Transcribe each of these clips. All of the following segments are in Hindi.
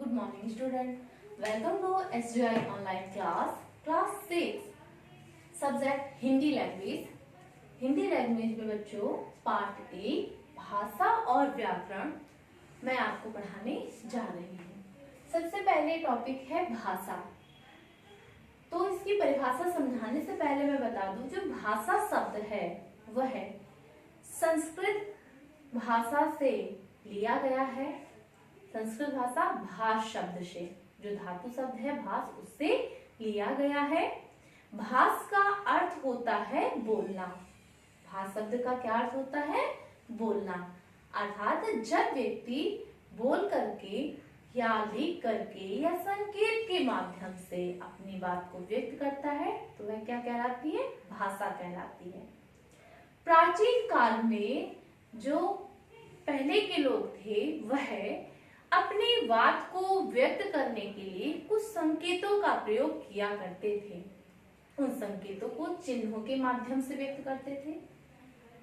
Good morning, student. Welcome to SGI online class 6. Subject Hindi language. Hindi language में बच्चों पार्ट 1 भाषा और व्याकरण मैं आपको पढ़ाने जा रही हूँ। सबसे पहले टॉपिक है भाषा। तो इसकी परिभाषा समझाने से पहले मैं बता दूं, जो भाषा शब्द है वह संस्कृत भाषा से लिया गया है। संस्कृत भाषा भाष शब्द से, जो धातु शब्द है भाष, उससे लिया गया है। भाष का अर्थ होता है बोलना। भाष शब्द का क्या अर्थ होता है? बोलना। अर्थात जब व्यक्ति बोल करके या लिख करके या संकेत के माध्यम से अपनी बात को व्यक्त करता है तो वह क्या कहलाती है? भाषा कहलाती है। प्राचीन काल में जो पहले के लोग थे वह अपनी बात को व्यक्त करने के लिए कुछ संकेतों का प्रयोग किया करते थे। उन संकेतों को चिन्हों के माध्यम से व्यक्त करते थे।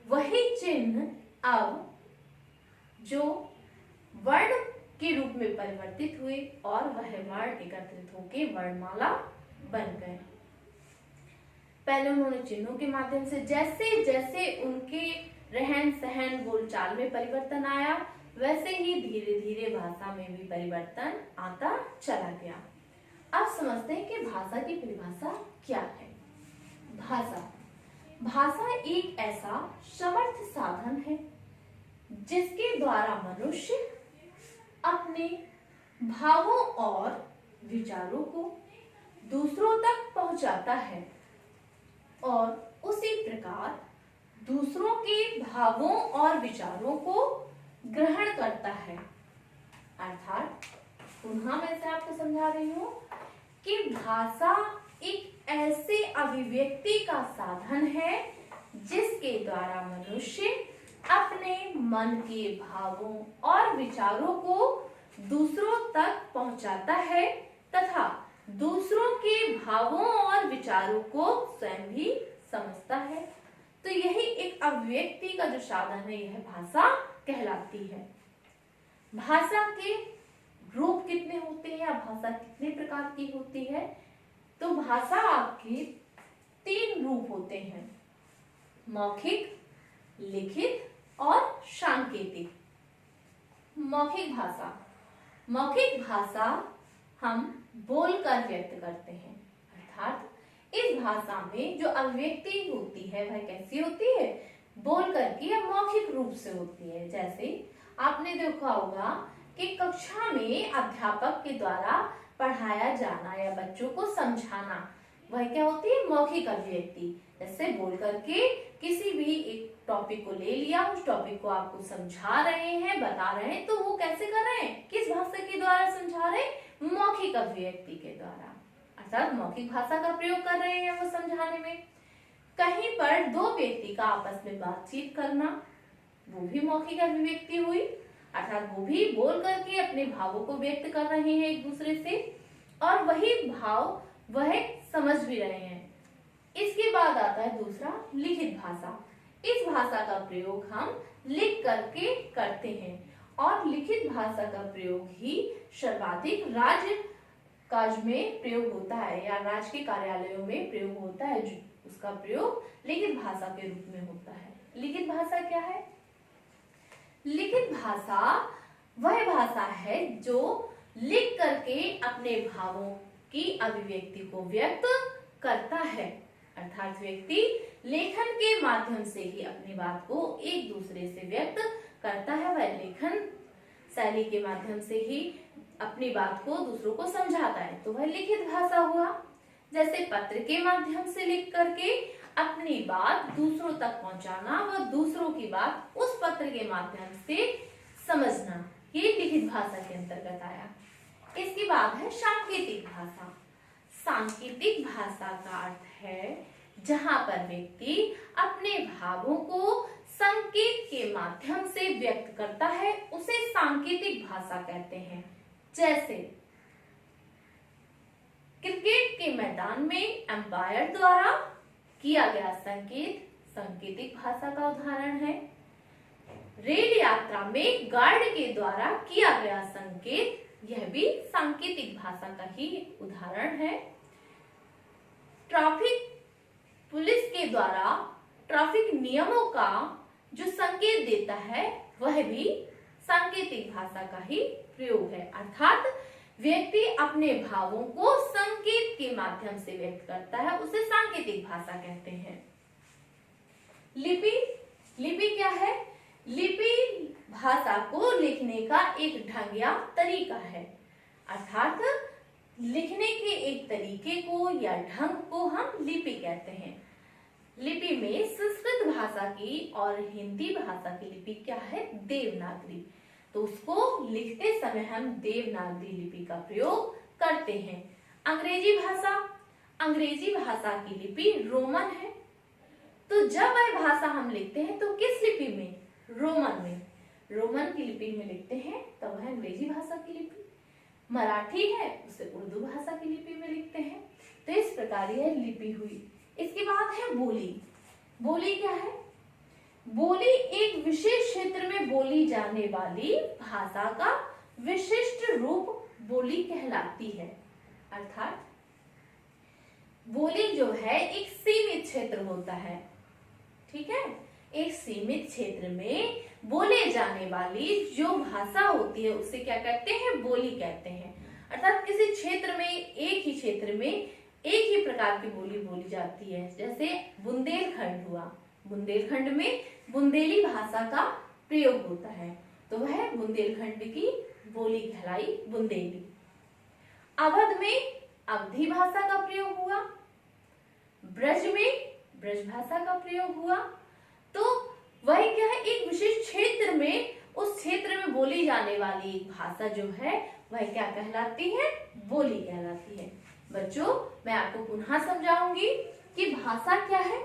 वही चिन्ह अब जो वर्ण के रूप में परिवर्तित हुए और वह वर्ण एकत्रित होकर वर्णमाला बन गए। पहले उन्होंने चिन्हों के माध्यम से जैसे जैसे उनके रहन सहन बोलचाल में परिवर्तन आया, वैसे ही धीरे धीरे भाषा में भी परिवर्तन आता चला गया। अब समझते हैं कि भाषा की परिभाषा क्या है। भाषा एक ऐसा समर्थ साधन है जिसके द्वारा मनुष्य अपने भावों और विचारों को दूसरों तक पहुंचाता है और उसी प्रकार दूसरों के भावों और विचारों को ग्रहण करता है। अर्थात पुनः मैं से आपको समझा रही हूं कि भाषा एक ऐसे अभिव्यक्ति का साधन है जिसके द्वारा मनुष्य अपने मन के भावों और विचारों को दूसरों तक पहुंचाता है तथा दूसरों के भावों और विचारों को स्वयं भी समझता है। तो यही एक अभिव्यक्ति का जो साधन है यह भाषा कहलाती है। भाषा के रूप कितने होते हैं या भाषा कितने प्रकार की होती है? तो भाषा आपके 3 रूप होते हैं: मौखिक, लिखित और सांकेतिक। मौखिक भाषा हम बोलकर व्यक्त करते हैं। अर्थात इस भाषा में जो अभिव्यक्ति होती है वह कैसी होती है? बोल करके या मौखिक रूप से होती है। जैसे आपने देखा होगा कि कक्षा में अध्यापक के द्वारा पढ़ाया जाना या बच्चों को समझाना, वह क्या होती है? मौखिक अभिव्यक्ति। जैसे बोल करके किसी भी एक टॉपिक को ले लिया, उस टॉपिक को आपको समझा रहे हैं, बता रहे हैं, तो वो कैसे कर रहे हैं? किस भाषा के द्वारा समझा रहे हैं? मौखिक अभिव्यक्ति के द्वारा। अर्थात मौखिक भाषा का प्रयोग कर रहे हैं वो समझाने में। कहीं पर 2 व्यक्ति का आपस में बातचीत करना, वो भी मौखिक अभिव्यक्ति हुई। अर्थात वो भी बोल करके अपने भावों को व्यक्त कर रहे हैं एक दूसरे से और वही भाव वह समझ भी रहे हैं। इसके बाद आता है दूसरा, लिखित भाषा। इस भाषा का प्रयोग हम लिख करके करते हैं और लिखित भाषा का प्रयोग ही सर्वाधिक राज्य काज में प्रयोग होता है या राज्य के कार्यालयों में प्रयोग होता है। उसका प्रयोग लिखित भाषा के रूप में होता है। लिखित भाषा क्या है? लिखित भाषा वह भाषा है जो लिख करके अपने भावों की अभिव्यक्ति को व्यक्त करता है। अर्थात व्यक्ति लेखन के माध्यम से ही अपनी बात को एक दूसरे से व्यक्त करता है। वह लेखन शैली के माध्यम से ही अपनी बात को दूसरों को समझाता है, तो वह लिखित भाषा हुआ। जैसे पत्र के माध्यम से लिख करके अपनी बात दूसरों तक पहुंचाना व दूसरों की बात उस पत्र के माध्यम से समझना, ये लिखित भाषा के अंतर्गत आया। इसके बाद है सांकेतिक भाषा। सांकेतिक भाषा का अर्थ है जहां पर व्यक्ति अपने भावों को संकेत के माध्यम से व्यक्त करता है, उसे सांकेतिक भाषा कहते हैं। जैसे क्रिकेट के मैदान में अंपायर द्वारा किया गया संकेत सांकेतिक भाषा का उदाहरण है। रेल यात्रा में गार्ड के द्वारा किया गया संकेत यह भी सांकेतिक भाषा का ही उदाहरण है। ट्रैफिक पुलिस के द्वारा ट्रैफिक नियमों का जो संकेत देता है वह भी सांकेतिक भाषा का ही प्रयोग है। अर्थात व्यक्ति अपने भावों को संकेत के माध्यम से व्यक्त करता है, उसे सांकेतिक भाषा कहते हैं। लिपि, लिपि क्या है? लिपि भाषा को लिखने का एक ढंग या तरीका है। अर्थात लिखने के एक तरीके को या ढंग को हम लिपि कहते हैं। लिपि में संस्कृत भाषा की और हिंदी भाषा की लिपि क्या है? देवनागरी। तो उसको लिखते समय हम देवनागरी लिपि का प्रयोग करते हैं। अंग्रेजी भाषा, अंग्रेजी भाषा की लिपि रोमन है। तो जब वह भाषा हम लिखते हैं तो किस लिपि में? रोमन में। रोमन की लिपि में लिखते हैं तो वह अंग्रेजी भाषा की लिपि। मराठी है, उसे उर्दू भाषा की लिपि में लिखते हैं। तो इस प्रकार यह लिपि हुई। इसके बाद है बोली। बोली क्या है? बोली एक विशेष क्षेत्र में बोली जाने वाली भाषा का विशिष्ट रूप बोली कहलाती है। अर्थात बोली जो है एक सीमित क्षेत्र होता है, ठीक है। एक सीमित क्षेत्र में बोले जाने वाली जो भाषा होती है उसे क्या कहते हैं? बोली कहते हैं। अर्थात किसी क्षेत्र में, एक ही क्षेत्र में एक ही प्रकार की बोली बोली जाती है। जैसे बुंदेलखंड हुआ, बुंदेलखंड में बुंदेली भाषा का प्रयोग होता है, तो वह बुंदेलखंड की बोली कहलाई बुंदेली। अवध में अवधी भाषा का प्रयोग हुआ, ब्रज में ब्रज भाषा का प्रयोग हुआ। तो वह क्या है? एक विशेष क्षेत्र में, उस क्षेत्र में बोली जाने वाली भाषा जो है वह क्या कहलाती है? बोली कहलाती है। बच्चों, मैं आपको पुनः समझाऊंगी कि भाषा क्या है।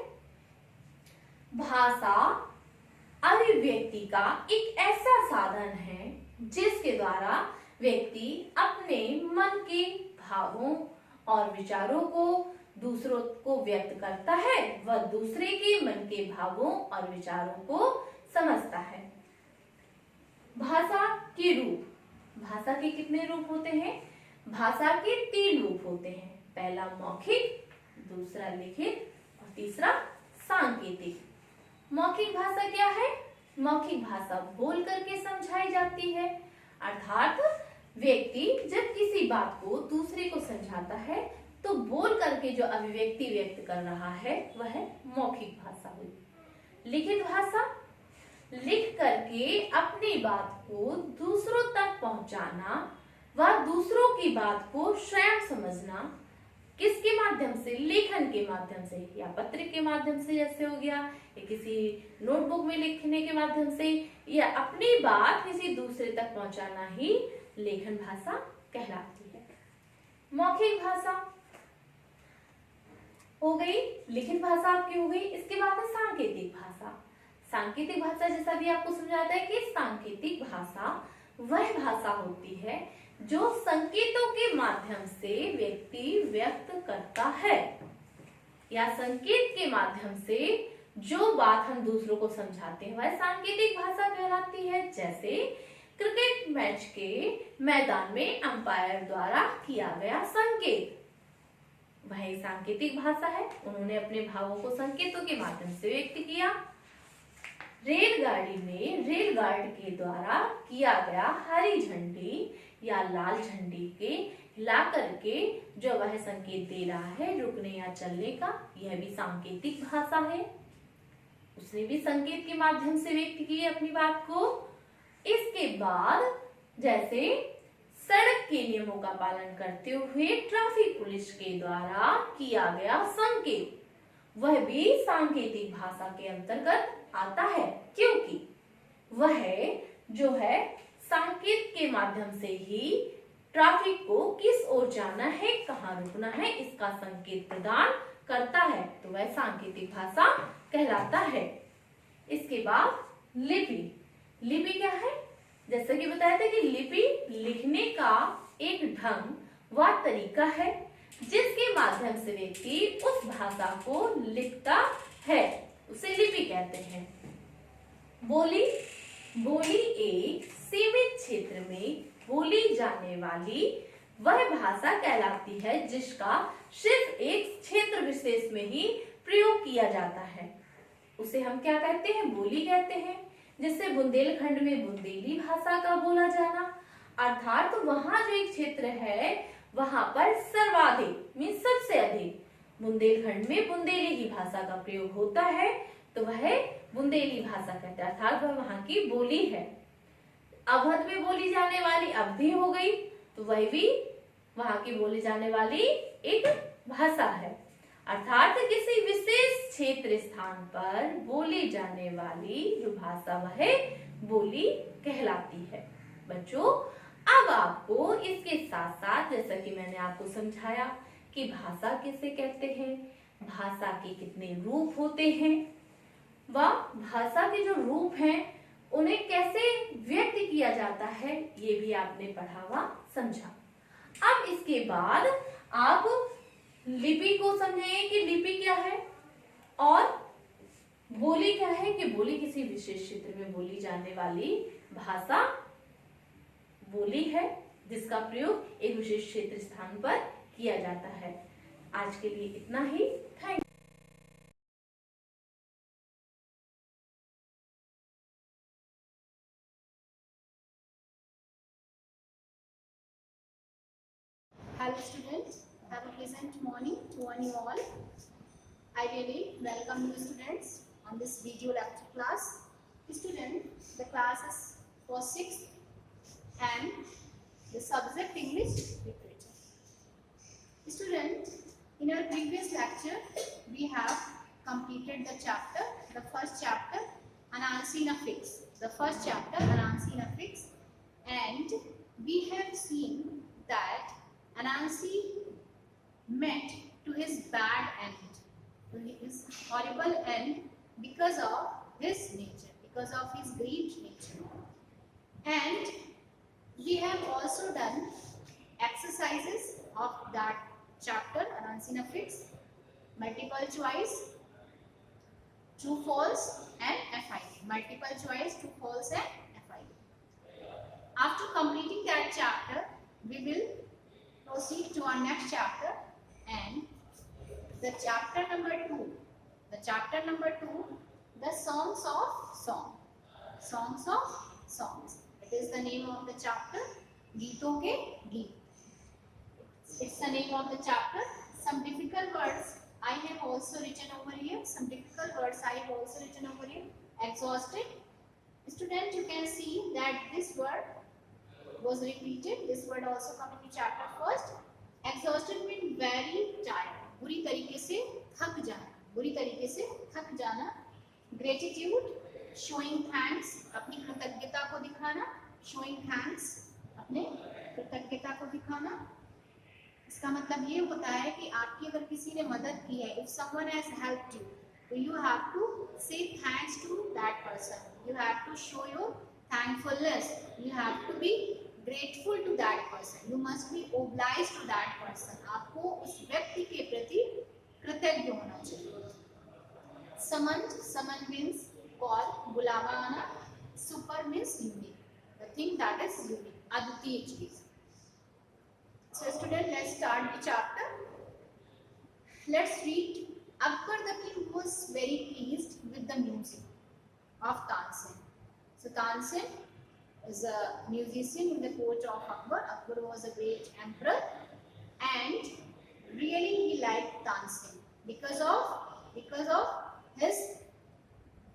भाषा अभिव्यक्ति का एक ऐसा साधन है जिसके द्वारा व्यक्ति अपने मन के भावों और विचारों को दूसरों को व्यक्त करता है, वह दूसरे के मन के भावों और विचारों को समझता है। भाषा के रूप, भाषा के कितने रूप होते हैं? भाषा के 3 रूप होते हैं। पहला मौखिक, दूसरा लिखित और तीसरा सांकेतिक। मौखिक भाषा क्या है? मौखिक भाषा बोल करके समझाई जाती है। अर्थात व्यक्ति जब किसी बात को दूसरे को समझाता है तो बोल करके जो अभिव्यक्ति व्यक्त कर रहा है वह मौखिक भाषा हुई। लिखित भाषा, लिख करके अपनी बात को दूसरों तक पहुंचाना व दूसरों की बात को स्वयं समझना। किसके माध्यम से? लेखन के माध्यम से या पत्र के माध्यम से, जैसे हो गया, या किसी नोटबुक में लिखने के माध्यम से, या अपनी बात किसी दूसरे तक पहुंचाना ही लेखन भाषा कहलाती है। मौखिक भाषा हो गई, लिखित भाषा आपकी हो गई। इसके बाद है सांकेतिक भाषा। सांकेतिक भाषा जैसा भी आपको समझाता है कि सांकेतिक भाषा वह भाषा होती है जो संकेतों के माध्यम से व्यक्ति व्यक्त करता है, या संकेत के माध्यम से जो बात हम दूसरों को समझाते हैं वह सांकेतिक भाषा कहलाती है। जैसे क्रिकेट मैच के मैदान में अंपायर द्वारा किया गया संकेत, वह सांकेतिक भाषा है। उन्होंने अपने भावों को संकेतों के माध्यम से व्यक्त किया। रेलगाड़ी में रेलगार्ड के द्वारा किया गया हरी झंडी या लाल झंडी के हिला करके जो वह संकेत दे रहा है रुकने या चलने का, यह भी सांकेतिक भाषा है। उसने भी संकेत के माध्यम से व्यक्त की अपनी बात को। इसके बाद जैसे सड़क के नियमों का पालन करते हुए ट्रैफिक पुलिस के द्वारा किया गया संकेत, वह भी सांकेतिक भाषा के अंतर्गत आता है, क्योंकि वह जो है संकेत के माध्यम से ही ट्रैफिक को किस ओर जाना है, कहाँ रुकना है, इसका संकेत प्रदान करता है, तो वह सांकेतिक भाषा कहलाता है। इसके बाद लिपि। लिपि क्या है? जैसा कि बताया था कि लिपि लिखने का एक ढंग व तरीका है जिसके माध्यम से व्यक्ति उस भाषा को लिखता है, उसे लिपि कहते हैं। बोली। बोली एक सीमित क्षेत्र में बोली जाने वाली वह भाषा कहलाती है जिसका सिर्फ एक क्षेत्र विशेष में ही प्रयोग किया जाता है। उसे हम क्या कहते हैं? बोली कहते हैं। जैसे बुंदेलखंड में बुंदेली भाषा का बोला जाना, अर्थात वहां जो एक क्षेत्र है वहां पर सर्वाधिक मीन्स सबसे अधिक बुंदेलखंड में बुंदेली की भाषा का प्रयोग होता है, तो वह बुंदेली भाषा कहते हैं, अर्थात वह वहां की बोली है। अवध में बोली जाने वाली अवधी हो गई, तो वह भी वहां की बोली जाने वाली एक भाषा है। अर्थात किसी विशेष क्षेत्र स्थान पर बोली जाने वाली जो भाषा वह बोली कहलाती है। बच्चों, अब आपको इसके साथ साथ जैसा कि मैंने आपको समझाया कि भाषा किसे कहते हैं, भाषा के कितने रूप होते हैं, व भाषा के जो रूप हैं उन्हें कैसे व्यक्त किया जाता है, ये भी आपने पढ़ा व समझा। अब इसके बाद आप लिपि को समझेंगे कि लिपि क्या है और बोली क्या है, कि बोली किसी विशेष क्षेत्र में बोली जाने वाली भाषा बोली है जिसका प्रयोग एक विशेष क्षेत्र स्थान पर किया जाता है। आज के लिए इतना ही। Thank you. Hello students, have a pleasant morning to one you all. I really welcome you students on this video lecture class. Students, the class is for 6th and the subject English literature. Students, in our previous lecture we have completed the chapter, the first chapter, Anansi affix. The first chapter, Anansi affix, and we have seen that Anansi met to his bad end, to his horrible end because of his nature, because of his great nature. And we have also done exercises of that chapter, Anansi affix, multiple choice, true, false and FID. Multiple choice, true, false and FID. After completing that chapter, we will proceed to our next chapter, and the chapter number 2. The chapter number 2, the songs of song. Songs of songs. It is the name of the chapter. Geeton ke geet. It's the name of the chapter. Some difficult words I have also written over here. Some difficult words I have also written over here. Exhausted. Student, you can see that this word was repeated. This word also come in the chapter first. Exhausted means very tired. बुरी तरीके से थक जाना. बुरी तरीके से थक जाना. Gratitude, showing thanks, अपनी कृतज्ञता को दिखाना. Showing thanks, अपने कृतज्ञता को दिखाना. इसका मतलब ये होता है कि आपकी अगर किसी ने मदद की है, if someone has helped you, so you have to say thanks to that person. You have to show your thankfulness. You have to be grateful to that person. You must be obliged to that person. आपको उस व्यक्ति के प्रति कृतज्ञ होना चाहिए. Summoned, summon means call, बुलावा आना. Super means unique, the thing that is unique, अद्वितीय चीज. So student, let's start the chapter. Let's read. Akbar the king was very pleased with the music of Tansen. So Tansen is a musician in the court of Akbar. Akbar was a great emperor, and really he liked Tansen because of his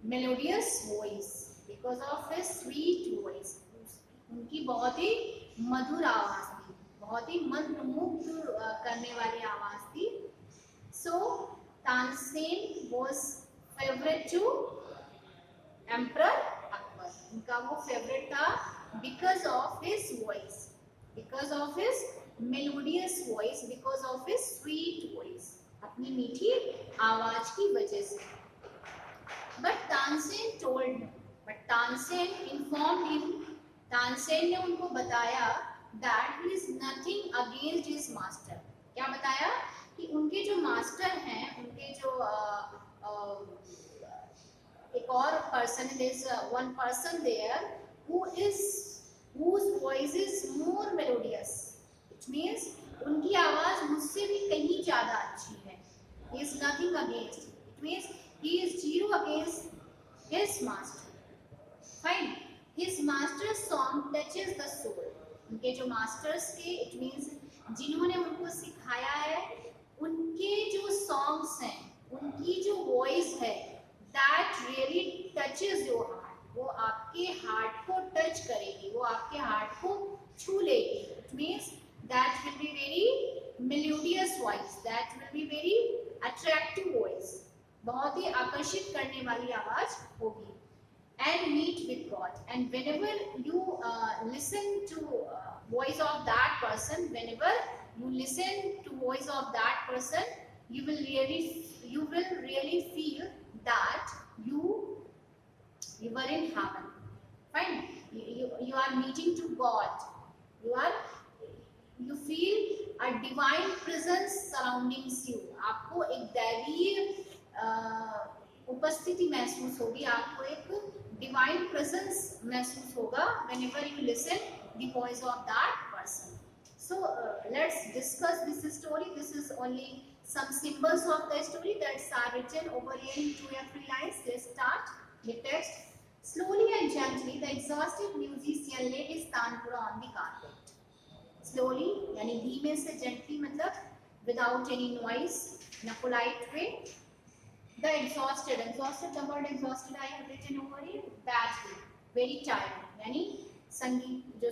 melodious voice, because of his sweet voice. उनकी बहुत ही मधुर आवाज थी, बहुत ही मंत्रमुग्ध करने वाली आवाज थी. So Tansen was favorite to Emperor Akbar. उनका वो फेवरेट था because of his voice, because of his melodious voice, because of his sweet voice, अपनी मीठी आवाज की वजह से. But Tansen told him, but Tansen informed him, Tansen ने उनको बताया that he is nothing against his master. क्या बताया? कि उनके जो मास्टर हैं, उनके जो एक और person, there is one person there who is whose voice is more melodious. It means उनकी आवाज मुझसे भी कहीं ज्यादा अच्छी है. He is nothing against. It means he is zero against his master. Fine. His master's song touches the soul. उनके जो masters के, it means जिन्होंने उनको सिखाया है, उनके जो songs हैं, उनकी जो voice है, that really touches your heart. वो आपके हार्ट को टच करेगी, वो आपके हार्ट को छू लेगी. It means that will be very melodious voice, that will be very attractive voice. बहुत ही आकर्षित करने वाली आवाज होगी. And meet with God. And whenever you listen to voice of that person, whenever you listen to voice of that person, you will really feel that you are in heaven. Fine. You are meeting to God. You feel a divine presence surroundings you. आपको एक दैवीय उपस्थिति महसूस होगी, आपको एक divine presence महसूस होगा whenever you listen the voice of that person. So let's discuss this story. This is only some symbols of the story that are written over here in 2 or 3 lines. Let's start the text. Slowly and gently, the exhausted musician laid his tanpura on the carpet. Slowly, यानी धीमे से, gently मतलब without any noise, in a polite way. The exhausted, the word exhausted I have written over here. Badly, very tired. यानी संगीत जो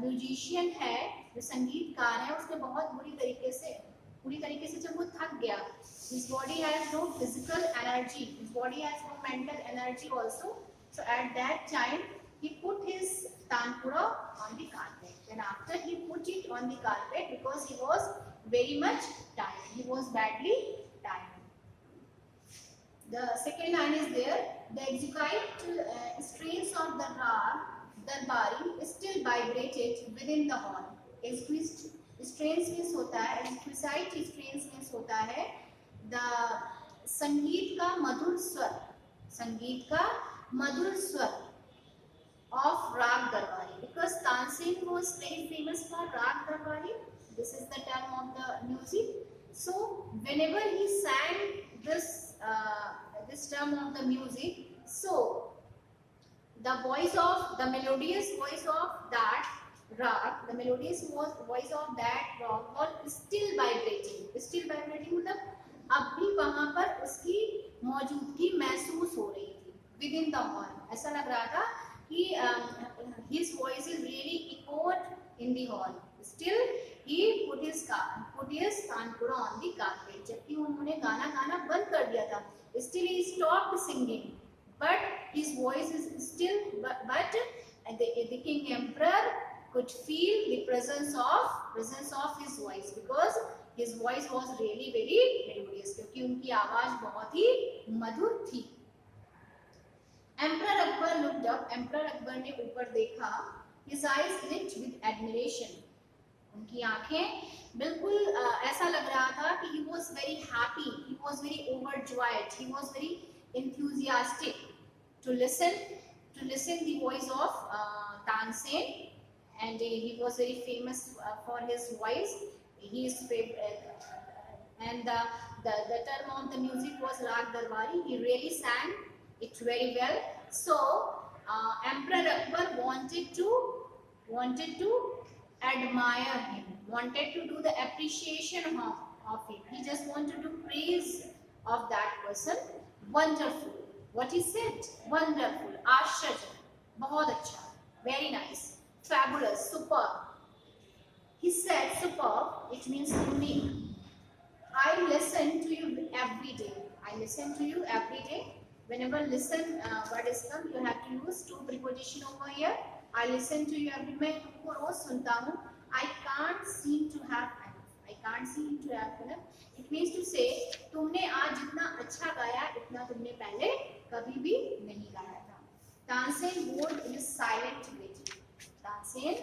म्यूजिशियन है, जो संगीतकार है, उसने बहुत पूरी तरीके से जब वो थक गया, his body has no physical energy, his body has no mental energy also. So at that time he put his tanpura on the carpet. Then after he put it on the carpet, because he was very much tired, he was badly tired. The second line is there. The exquisite strains of the Rag Darbari still vibrated within the hall. Exquisite strains means होता है, exquisite strains means होता है the संगीत का मधुर स्वर of Rag Darbari. Because Tansen was very famous for Rag Darbari. This is the term of the music. So whenever he sang this term of the music, so the melodious voice of that rag, the melodious voice of that rag was still vibrating. Still vibrating मतलब अब भी वहाँ पर उसकी मौजूदगी महसूस हो रही थी within the hall. ऐसा लग रहा था कि his voice is really echoed in the hall. Still he put his tanpura on the carpet. जबकि उन्होंने गाना गाना बंद कर दिया था. Still he stopped singing, but his voice is still. But the king emperor could feel the presence of his voice, because his voice was really very melodious. क्योंकि उनकी आवाज बहुत ही मधुर थी. Emperor Akbar looked up. Emperor Akbar ने ऊपर देखा. His eyes lit with admiration. उनकी आंखें बिल्कुल ऐसा लग रहा था कि he was very happy, he was very overjoyed, he was very enthusiastic to listen the voice of Tansen, and he was very famous for his voice. He is and the term of the music was Rag Darbari. He really sang it very well. So Emperor Akbar wanted to admire him, wanted to do the appreciation of him. He just wanted to praise of that person. Wonderful. What he said? Wonderful. Ashcharya. बहुत अच्छा. Very nice. Fabulous. Superb. He said superb. It means unique. I listen to you every day. I listen to you every day. Whenever listen word is come, you have to use two preposition over here. I listen to you every day. मैं तुमको रोज सुनता हूँ. I can't seem to have enough. I can't seem to have enough. It means to say तुमने आज जितना अच्छा गाया इतना तुमने पहले कभी भी नहीं गाया था. Tansen bowed in silent gratitude. Tansen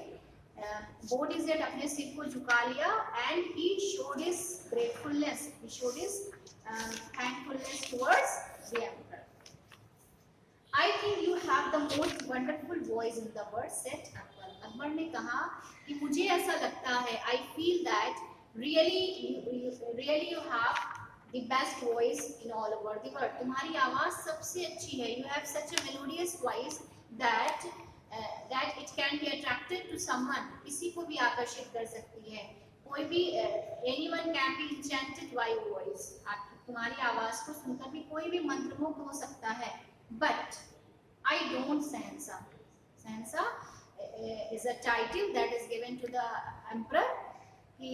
bowed his head, अपने सिर को झुका लिया, and he showed his gratefulness. He showed his thankfulness towards the emperor. I think you have the most wonderful voice in the world, said Akbar. Akbar ने कहा कि मुझे ऐसा लगता है, I feel that really you have the best voice in all over the world. तुम्हारी आवाज़ सबसे अच्छी है. You have such a melodious voice that it can be attracted to someone. किसी को भी आकर्षित कर सकती है. कोई भी anyone can be enchanted by your voice. तुम्हारी आवाज़ को सुनकर भी कोई भी मंत्रमुग्ध हो सकता है. But I don't, Sahansa. Sahansa is a title that is given to the emperor. कि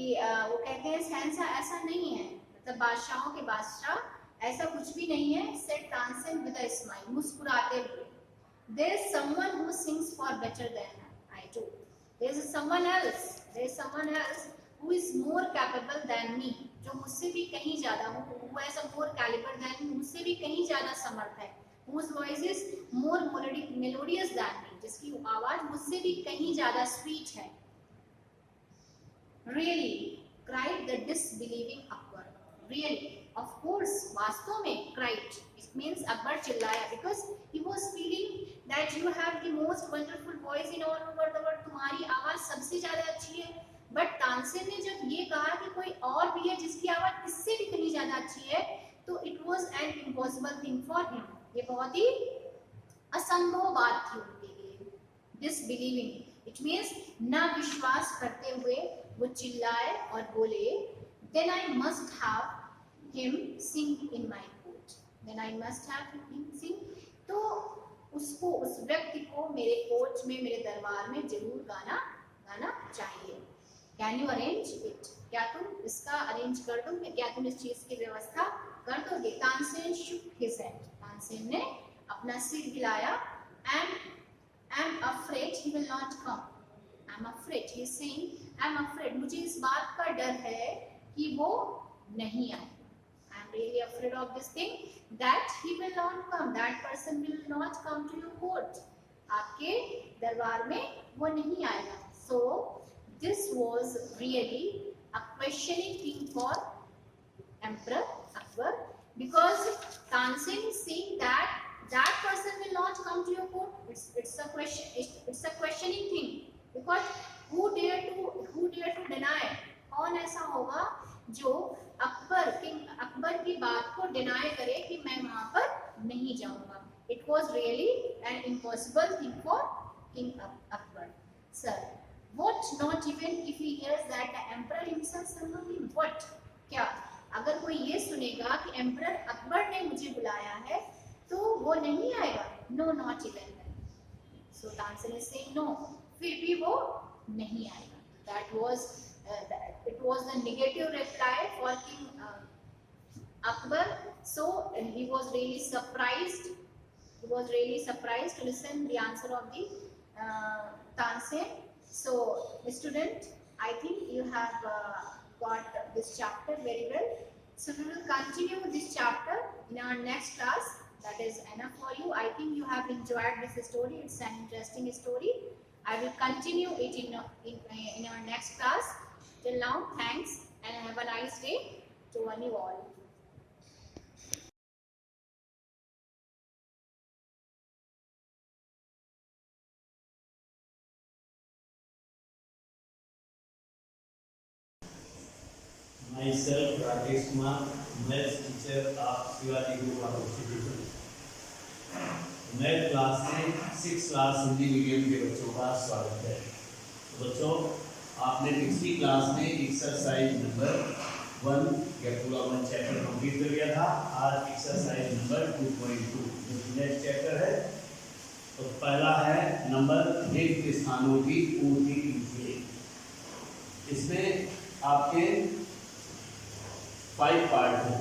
वो कहते हैं सहनसा ऐसा नहीं है, मतलब बादशाहों के बादशाह ऐसा कुछ भी नहीं है. Said Tansen with a smile, मुस्कुराते हुए. There is someone who sings far better than I do. There is someone else who is more capable than me, जो मुझसे भी कहीं ज़्यादा who has a more caliber than me, मुझसे भी कहीं ज़्यादा समर्थ है. Whose voice is more melodious than me, जिसकी आवाज़ मुझसे भी कहीं ज़्यादा sweet है. Really, cried the disbelieving Akbar. Really, of course, वास्तव में, cried. It means Akbar चिल्लाया, because he was feeling that you have the most wonderful voice in all over the world. तुम्हारी आवाज़ सबसे ज़्यादा अच्छी है. But तानसेन ने जब ये कहा कि कोई और भी है जिसकी आवाज़ इससे भी कहीं ज़्यादा अच्छी है, तो it was an impossible thing for him. ये बहुत ही असंभव बात थी उनके लिए. Disbelieving, it means ना विश्वास करते हुए वो चिल्लाए और बोले, then I must have him sing in my court. Then I must have him sing. तो उसको, उस व्यक्ति को मेरे कोर्ट में, मेरे दरबार में जरूर गाना चाहिए. Can you arrange it? क्या तुम इसका अरेंज कर दोगे? क्या तुम इस चीज की व्यवस्था कर दोगे? Tansen shook his head. Tansen ने अपना सिर हिलाया. I'm afraid he will not come. I'm afraid. He is saying, I'm afraid. मुझे इस बात का डर है कि वो नहीं आए. I'm really afraid of this thing that he will not come. That person will not come to your court. आपके दरबार में वो नहीं आएगा. So this was really a questioning thing for Emperor Akbar, because Tansen is saying that person will not come to your court. It's a question. It's a questioning thing. Because who dare to deny? कौन ऐसा होगा जो अकबर की बात को डिनाई करे कि मैं वहाँ पर नहीं जाऊँगा. It was really an impossible thing for King Akbar. Sir, what not even if he hears that the emperor himself summoned him? What? क्या अगर कोई ये सुनेगा कि एम्परर अकबर ने मुझे बुलाया है तो वो नहीं आएगा? No, not even. So Tansen is saying no. फिर भी वो नहीं आएगा. It was the negative reply for King Akbar. So he was really surprised. He was really surprised to listen the answer of the Tansen. So student, I think you have got this chapter very well. So we will continue this chapter in our next class. That is enough for you. I think you have enjoyed this story. It's an interesting story. I will continue it in our next class. Till now, thanks and have a nice day to one you all. Myself, Rakesh Kumar, maths teacher of Shivaji Group of Institution. Math class में 6 क्लास हिंदी मीडियम के बच्चों का स्वागत है. तो बच्चों, आपने पिछली क्लास में एक्सरसाइज नंबर 1 या पूरा 1 चैप्टर कंप्लीट कर लिया था. आज एक्सरसाइज नंबर 2.2 जो नेक्स्ट चैप्टर है. तो पहला है नंबर रिक्त स्थानों की पूर्ति कीजिए. इसमें आपके 5 पार्ट हैं.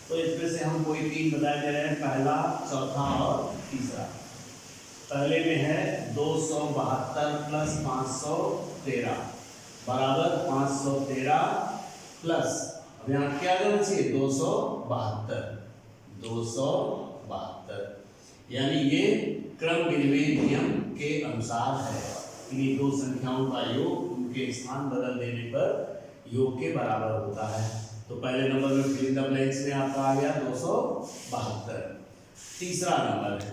तो इसमें से हम कोई 3 बताए जा रहे हैं, पहला, चौथा और तीसरा. पहले में है 272 प्लस 513 बराबर 513 प्लस, अब यहाँ क्या करना चाहिए, 272, यानी ये क्रम विनिमय नियम के अनुसार है. इन्हीं दो संख्याओं का योग उनके स्थान बदल देने पर योग के बराबर होता है. तो पहले नंबर में फिल इन द ब्लैंक्स में आपका आ गया 272. तीसरा नंबर है,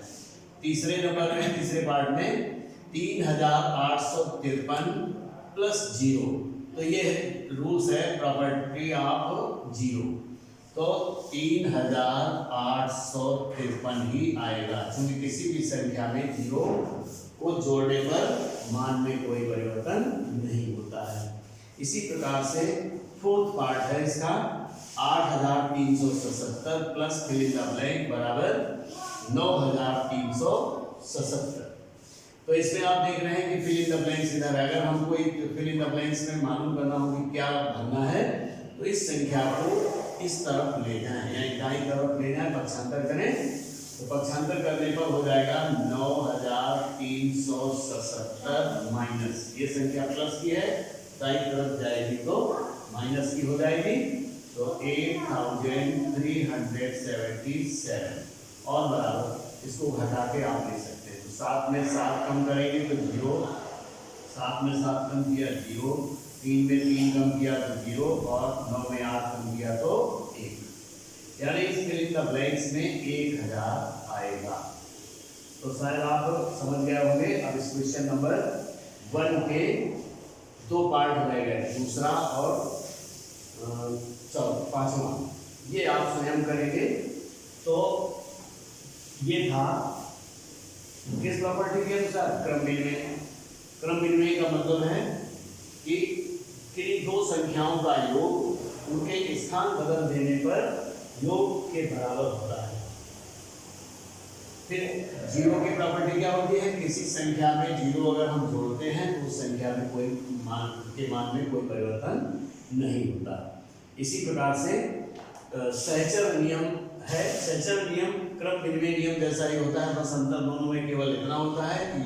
तीसरे नंबर में, तीसरे पार्ट में 3853 प्लस 0, तो ये रूल्स है प्रॉपर्टी ऑफ जीरो, तो 3853 ही आएगा, क्योंकि किसी भी संख्या में जीरो को जोड़ने पर मान में कोई परिवर्तन नहीं होता है। इसी प्रकार से फोर्थ पार्ट है इसका 8377 plus fill in the blank बराबर 9377। तो इसमें आप देख रहे हैं कि फिल इन द ब्लैंक्स इधर है। अगर हमको फिल इन द ब्लैंक्स में मालूम करना हो कि क्या भरना है, तो इस संख्या को इस तरफ ले जाएं, यानी दाईं तरफ ले जाएं, पक्षांतर करें, तो पक्षांतर करने पर हो जाएगा 9377 माइनस, ये संख्या प्लस की है, दाईं तरफ जाएगी तो माइनस की हो जाएगी, तो 8377 और बराबर इसको घटा के आप ले सकते हैं। तो 7 में 7 कम करेंगे तो 0, 7 में 7 कम किया 0, 3 में 3 कम किया तो 0 और 9 में 8 कम किया तो 1, यानी इस फिल इन द ब्लैंक्स में 1000 आएगा। तो शायद आप समझ गए होंगे। अब इस क्वेश्चन नंबर 1 के 2 पार्ट रह गए, दूसरा और पांचवा, ये आप स्वयं करेंगे। तो ये था किस प्रॉपर्टी के अनुसार, क्रम विनिमय। क्रम विनिमय का मतलब है कि किन्हीं दो संख्याओं का योग उनके स्थान बदल देने पर योग के बराबर होता है। फिर जीरो की प्रॉपर्टी क्या होती है, किसी संख्या में जीरो अगर हम जोड़ते हैं तो उस संख्या में कोई मान में कोई परिवर्तन नहीं होता। इसी प्रकार से सहचर नियम है। सहचर नियम क्रम विनिमय नियम जैसा ही होता है, बस अंतर दोनों में केवल इतना होता है कि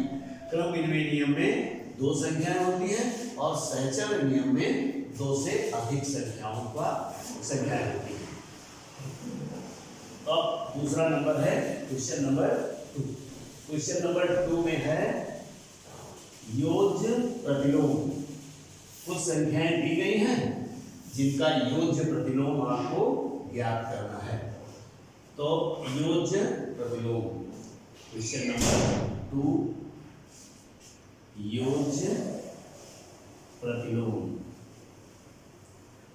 क्रम विनिमय नियम में 2 संख्याएं होती हैं और सहचर नियम में 2 से अधिक संख्याएं होती हैं। अब दूसरा नंबर है क्वेश्चन नंबर 2। क्वेश्चन नंबर 2 में है योज्य प्रतिलोम। कुछ संख्याएं दी गई हैं जिनका योज्य प्रतिलोम आपको ज्ञात करना है। तो योज्य प्रतिलोम क्वेश्चन नंबर 2, योज्य प्रतिलोम।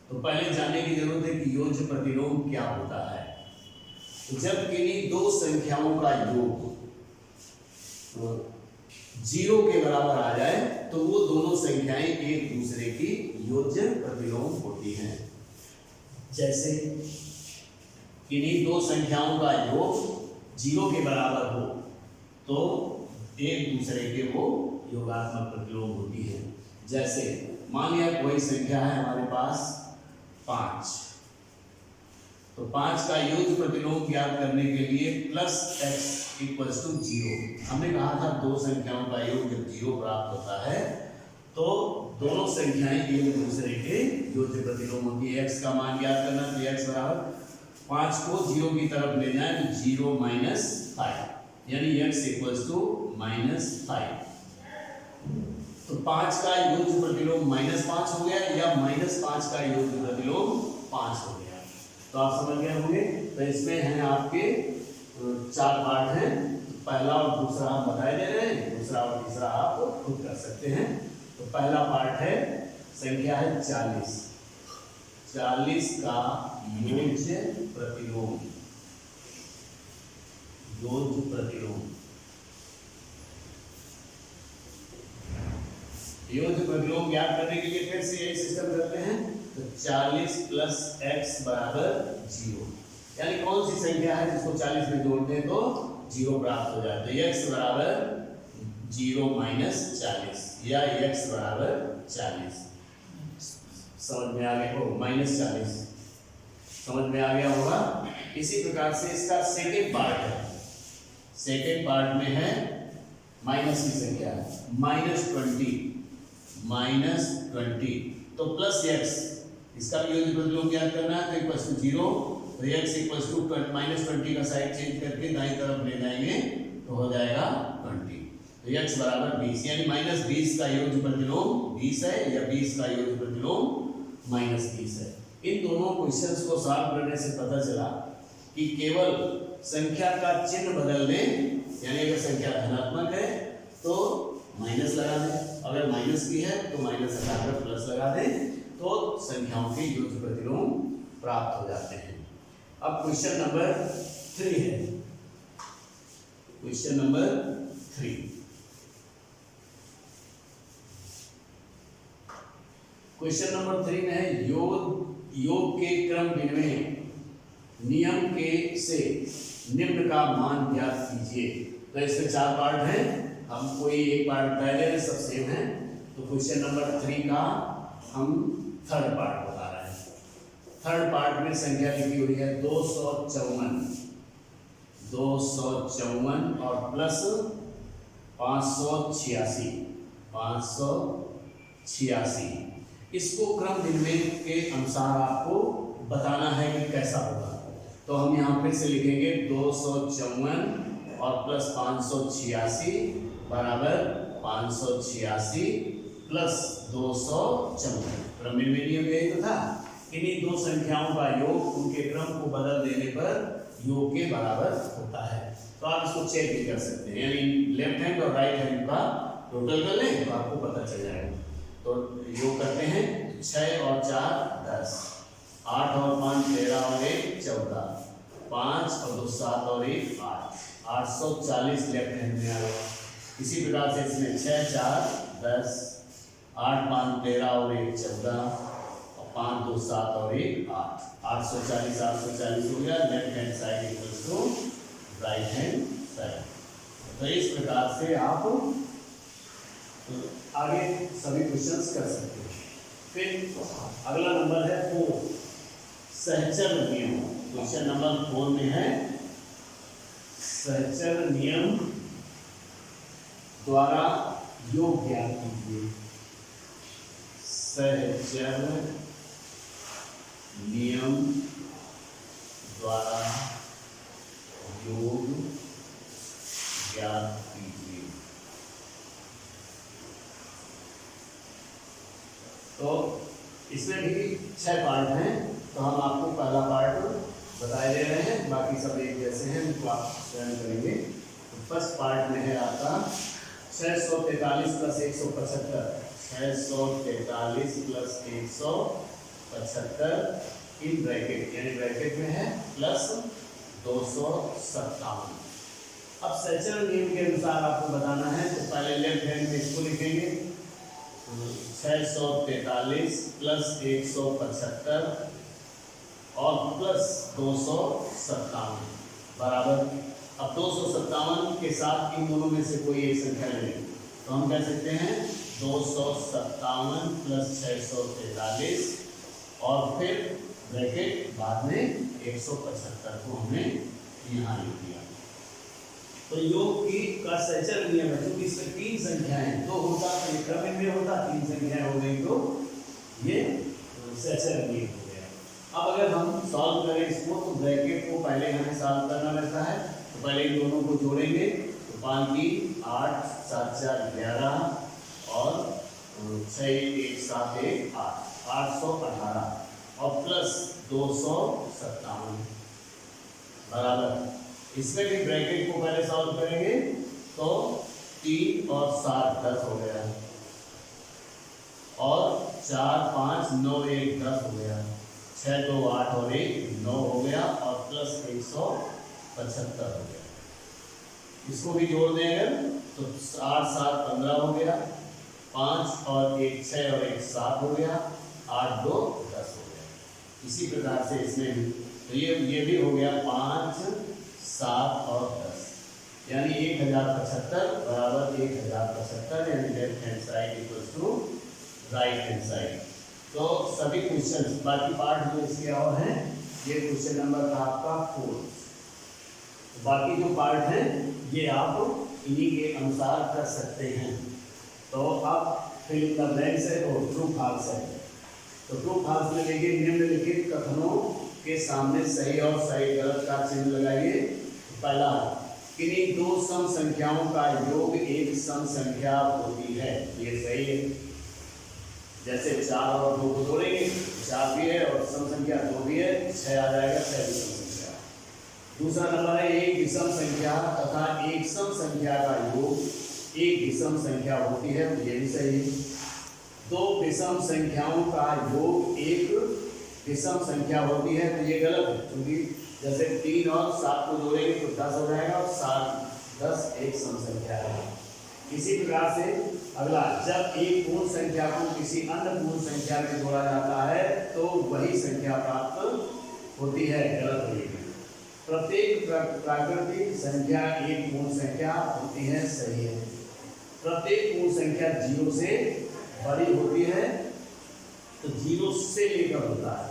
तो पहले जानने की जरूरत है कि योज्य प्रतिलोम क्या होता है। तो जब किन्हीं 2 संख्याओं का योग 0 के बराबर आ जाए तो वो दोनों संख्याएं एक दूसरे की योज्य प्रतिलोम होती हैं। जैसे किन्हीं 2 संख्याओं का योग 0 के बराबर हो तो एक दूसरे के वो योगात्मक प्रतिलोम होती है। जैसे मान लिया कोई संख्या है हमारे पास 5, तो 5 का योज्य प्रतिलोम ज्ञात करने के लिए प्लस x = 0। हमने कहा था 2 संख्याओं का योग जब 0 प्राप्त होता है तो दोनों संख्याएं एक दूसरे के योज्य प्रतिलोम होती है। x का मान ज्ञात करना, तो x बराबर 5 को 0 की तरफ ले जाए तो 0 - 5, यानी x = -5। तो 5 का योज्य प्रतिलोम -5 हो गया या -5 का योज्य प्रतिलोम 5 हो गया। तो आप समझ गए होंगे। तो इसमें हैं आपके 4 पार्ट हैं। पहला और दूसरा हम बताए दे रहे हैं, दूसरा और तीसरा आप खुद कर सकते हैं। तो पहला पार्ट है, संख्या है 40 का योज्य प्रतिलोम। योज्य प्रतिलोम ज्ञात करने के लिए फिर से यही सिस्टम करते हैं। तो 40 + x = 0, यानी कौन सी संख्या है जिसको 40 में जोड़ते हैं तो 0 प्राप्त हो जाता है। x = 0 - 40 या x = 40। समझ में आ गया हो, -40 समझ में आ गया होगा। इसी प्रकार से इसका सेकेंड पार्ट है। सेकेंड पार्ट में है माइनस की संख्या -20 तो प्लस x, इसका भी योज्य प्रतिलोम ज्ञात करना है। तो = 0, तो x = -20 का साइड चेंज करके दाईं तरफ ले जाएंगे तो हो जाएगा 20। तो x = 20, यानी -20 का योज्य प्रतिलोम 20 है या 20 का योज्य प्रतिलोम -20 है। इन दोनों क्वेश्चंस को सॉल्व करने से पता चला कि केवल संख्या का चिन्ह बदलने यानी अगर संख्या धनात्मक है तो माइनस लगा दें, अगर माइनस की है तो माइनस हटाकर प्लस लगा दें, तो संख्याओं के युक्त प्रतिलोम प्राप्त हो जाते हैं। अब क्वेश्चन नंबर 3 है, क्वेश्चन नंबर 3। क्वेश्चन नंबर 3 में है योग के क्रम विनिमय नियम के से निम्न का मान ज्ञात कीजिए। तो इसमें 4 पार्ट हैं, हम कोई एक पार्ट पहले हैं, सब सेम है। तो क्वेश्चन नंबर 3 का हम थर्ड पार्ट बता रहे हैं। थर्ड पार्ट में संख्या लिखी हुई है 254 और प्लस 586। इसको क्रम विनिमय के अनुसार आपको बताना है कि कैसा होगा। तो हम यहाँ फिर से लिखेंगे 254 और प्लस 586 बराबर 586 प्लस 254। क्रम विनिमय नियम यही तो था, इन्हीं दो संख्याओं का योग उनके क्रम को बदल देने पर योग के बराबर होता है। तो आप इसको चेक भी कर सकते हैं, यानी लेफ्ट हैंड और राइट हैंड का टोटल कर लें तो आपको पता चल जाएगा। तो योग करते हैं, 6 और 4 10, 8 और 5 13 और 1 14, 5 और 2 7 और 1 8, 840 लेफ्ट हैंड में आ गया। इसी प्रकार से इसमें 6 4 10, 8 5 13 और 1 14 और 5 2 7 और 1 8, 840 हो गया। Left hand side equals to right hand side. तो इस प्रकार से आप आगे सभी क्वेश्चंस कर सकते हैं। फिर अगला नंबर है 4, सहचर नियम। क्वेश्चन नंबर 4 में है सहचर नियम द्वारा योग ज्ञात कीजिए। सहचर नियम द्वारा योग ज्ञात कीजिए। तो इसमें भी 6 पार्ट हैं, तो हम आपको पहला पार्ट बताए दे रहे हैं, बाकी सब एक जैसे हैं, तो आप स्वयं करेंगे। तो फर्स्ट पार्ट में है आपका 643 प्लस 175, 643 प्लस 175 इन ब्रैकेट, यानी ब्रैकेट में है प्लस 257। अब सहचर नियम के अनुसार आपको बताना है, तो पहले लेफ्ट हैंड में इसको लिखेंगे 643 प्लस 175 और प्लस 257 बराबर। अब 257 के साथ इन दोनों में से कोई एक संख्या ले लें, तो हम कह सकते हैं 257 प्लस 643 और फिर ब्रैकेट बाद में 175 को हमने यहाँ लिख दिया। तो योग की का सहचर नियम है, क्योंकि इसमें 3 संख्याएं, 2 होता तो ये क्रम में होता, 3 संख्याएं हो गई तो ये सहचर नियम हो गया। अब अगर हम सॉल्व करें इसको, तो ब्रैकेट को पहले हमें सॉल्व करना रहता है। तो पहले इन दोनों को जोड़ेंगे, तो 5 की 8 7 4 11 और 6 1 7 1 8, 818 और प्लस 257 बराबर। इसमें भी ब्रैकेट को पहले सॉल्व करेंगे, तो 3 और 7 10 हो गया और 4 5 9 1 10 हो गया, 6 2 8 और 1 9 हो गया और प्लस 175 हो गया। इसको भी जोड़ दें अगर, तो 8 7 15 हो गया, 5 और 1 6 और 1 7 हो गया, 8 2 10 हो गया। इसी प्रकार से इसमें भी, तो ये भी हो गया 5 7 और 10, यानी 1075 बराबर 1075, यानी left hand side equals to right hand side. तो सभी क्वेश्चन, बाकी पार्ट जो इसके और हैं, ये क्वेश्चन नंबर था आपका 4। बाकी जो पार्ट हैं ये आप इन्हीं के अनुसार कर सकते हैं। तो अब फिल इन द ब्लैंक्स है, तो ट्रू फॉल्स है। तो ट्रू फॉल्स में देखिए, निम्नलिखित कथनों के सामने सही और सही गलत का चिन्ह लगाइए। पहला, किन्हीं 2 सम संख्याओं का योग एक सम संख्या होती है, ये सही है। जैसे 4 और 2 को जोड़ेंगे, 4 भी है और सम संख्या 2 भी है, 6 आ जाएगा, 6 भी सम संख्या। दूसरा नंबर है एक विषम संख्या तथा एक सम संख्या का योग एक विषम संख्या होती है, तो ये भी सही है। दो विषम संख्याओं का योग एक विषम संख्या होती है, तो ये गलत है, क्योंकि जैसे 3 और 7 को जोड़ेंगे तो 10 हो जाएगा और 7 10 एक सम संख्या है। इसी प्रकार से अगला, जब एक पूर्ण संख्या को किसी अन्य पूर्ण संख्या में जोड़ा जाता है तो वही संख्या प्राप्त होती है, गलत होगी। प्रत्येक प्राकृतिक संख्या एक पूर्ण संख्या होती है, सही है। प्रत्येक पूर्ण संख्या 0 से बड़ी होती है, तो 0 से लेकर होता है,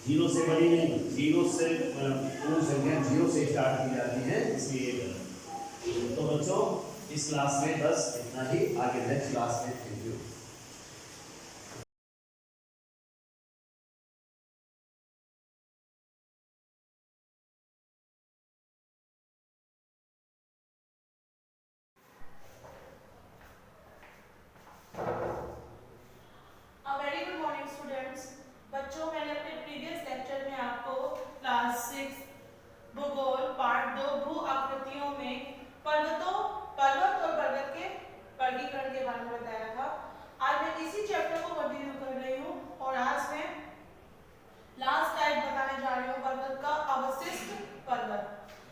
0 से बड़ी नहीं, 0 से पूर्ण संख्या 0 से स्टार्ट की जाती है, इसलिए गलत। तो बच्चों इस क्लास में बस इतना ही, आगे नेक्स्ट क्लास में thank you. Very good morning students. बच्चों, मैंने अपने प्रीवियस लेक्चर में आपको क्लास 6 भूगोल पार्ट 2 भू आकृतियों में पर्वत और पर्वत के वर्गीकरण के बारे में बताया था। आज मैं इसी चैप्टर को कंटिन्यू कर रही हूँ और आज मैं लास्ट टाइप बताने जा रही हूँ पर्वत का अवशिष्ट पर्वत।